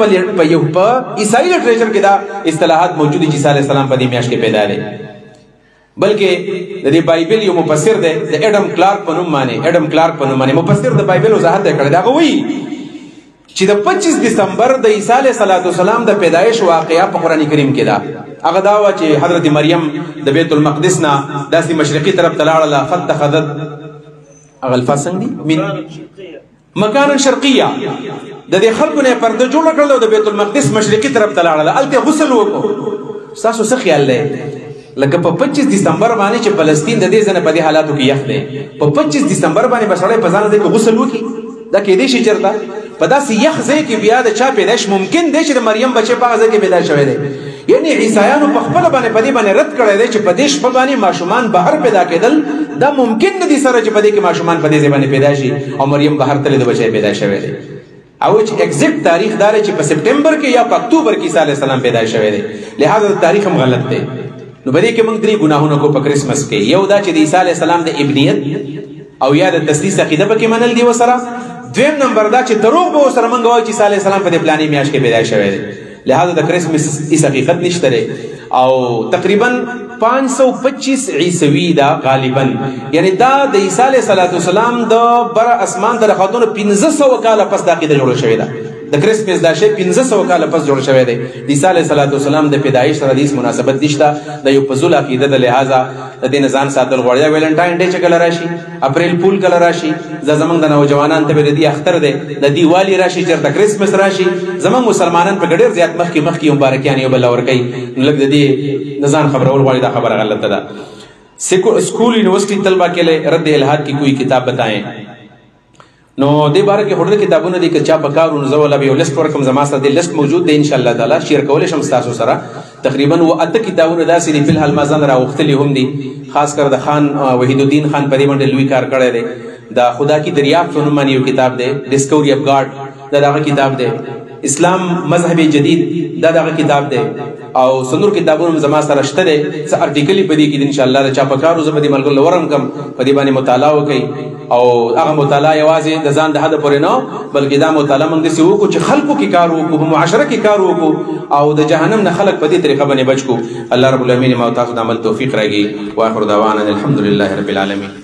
په عیسائی لټریچر کې دا اصطلاحات موجود دي چې عیسی علیه السلام په دې میاشت کې پیدا دی بلکې د دې بایبل یو مفسر دی د اډم کلارک په نوم باندې مفسر د بایبل وضاحت یې کړی دی هغه وایي چې د 25 دسمبر د عیسی علیه السلام د پیدایش واقعه په قرآن کریم کې ده هغه دا وه چې حضرت مریم د بیت المقدس نه داسې مشرقي طرف ته لاړله فاتخذت هغه الفاظ څنګه دي من مکانا شرقیه د دې خلکو نه پرده جوړه کړله او د بیت المقدس مشرقي طرف ته لاړله هلته غسل وکړو ستاسو څه خیال دی لکه په 25 دسمبر باندې چې فلسطین د دې ځنه په دې حالاتو کې یخ دی په 25 دسمبر باندې به سړی په ځان دی غسل وکړي دا کېدای شي چېرته په داسې یخ ځای کې بیا د چا پیدایش ممکن دی چې د مریم بچی په هغه ځای کې پیدا شوی دی یعنی عیسایانو په خپله باندې په دې باندې رد کړی دی چې په دې شپه باندې ماشومان بهر پیدا کېدل دا ممکن نه دي سره چې په دې کې ماشومان په دې ځای باندې پیدا شي او مریم بهر تللی د بچی پیدا شوی دی او چې ایگزیکټ تاریخ دا دی چې په سپټمبر کې یا په اکتوبر کې عیسی علیه السلام پیدا شوی دی لہذا تاریخ هم غلط دی نو په دې کې موږ 3 ګناهونه کو په کرسمس کې یو دا چې د عیسی علیه السلام د ابنیت او یا د تثلیث عقیده پکې منل دی وسره دویم نمبر دا چې دروغ به وسره موږ وایو چې عیسی علیه السلام په دې پلانې میاشت کې پیدا شوی دی لہذا د کرسمس اس حقیقت نشته او تقریبا 525 عیسوی دا غالبا یعنی دا د عیسی علیه السلام د بر اسمان د خاتون 1500 کال پس دا عقیده جوړه شوې ده د کرسمس دا شی 1500 کال پس جوړ شوی دی د عیسی علیه السلام د پیدایش سره هیڅ مناسبت نشته د یو فضول عقیده د لحاظه د دین ځان ساتل غوړیا ویلنټاین ډے چې کله راشي اپریل فول کله راشي زمونږ د نوجوانان ته د دې اختر دی د دیوالی راشي چې د کرسمس راشي زمونږ مسلمانان په ډېر زیات مخکې مبارکیان یو بل ورکي لکه د دې نزان خبرول غوړي دا خبره غلطه ده school university तलबा के लिए रद्द इल्हाद की कोई किताब बताएं नो दे बारे के होटल किताबों ने दी कच्चा बकार उन जवाला भी लिस्ट वर्कम जमासा दे लिस्ट मौजूद है इंशाल्लाह ताला शेयर कोले शमस्तासो सरा तकरीबन वो अत किताबों ने दासी दी फिलहाल मजान रा वक्तली हम दी खास कर द खान वहीदुद्दीन खान परिमंड लुई कार करे दे दा खुदा की दरियाफ्त उन्मानी यो किताब दे डिस्कवरी ऑफ गॉड दा किताब दे इस्लाम मजहब जदीद दा किताब दे او سنور کتابونو زما سره شته دي څه ارټیکل پدې کې انشاءالله چا پکارو زبدي ملګر لورم کم پدې باندې مطالعه وکي او هغه مطالعه یوازې د ځان د حد پورې نه بلکې دا مطالعه موږ دې وکړو چې خلکو کې کار وکړو په معاشره کې کار وکړو او د جهنم نه خلک په دې طریقه باندې بچ کو الله رب العالمین ما تاسو د عمل توفیق راکړي واخر دعوانا الحمدلله رب العالمین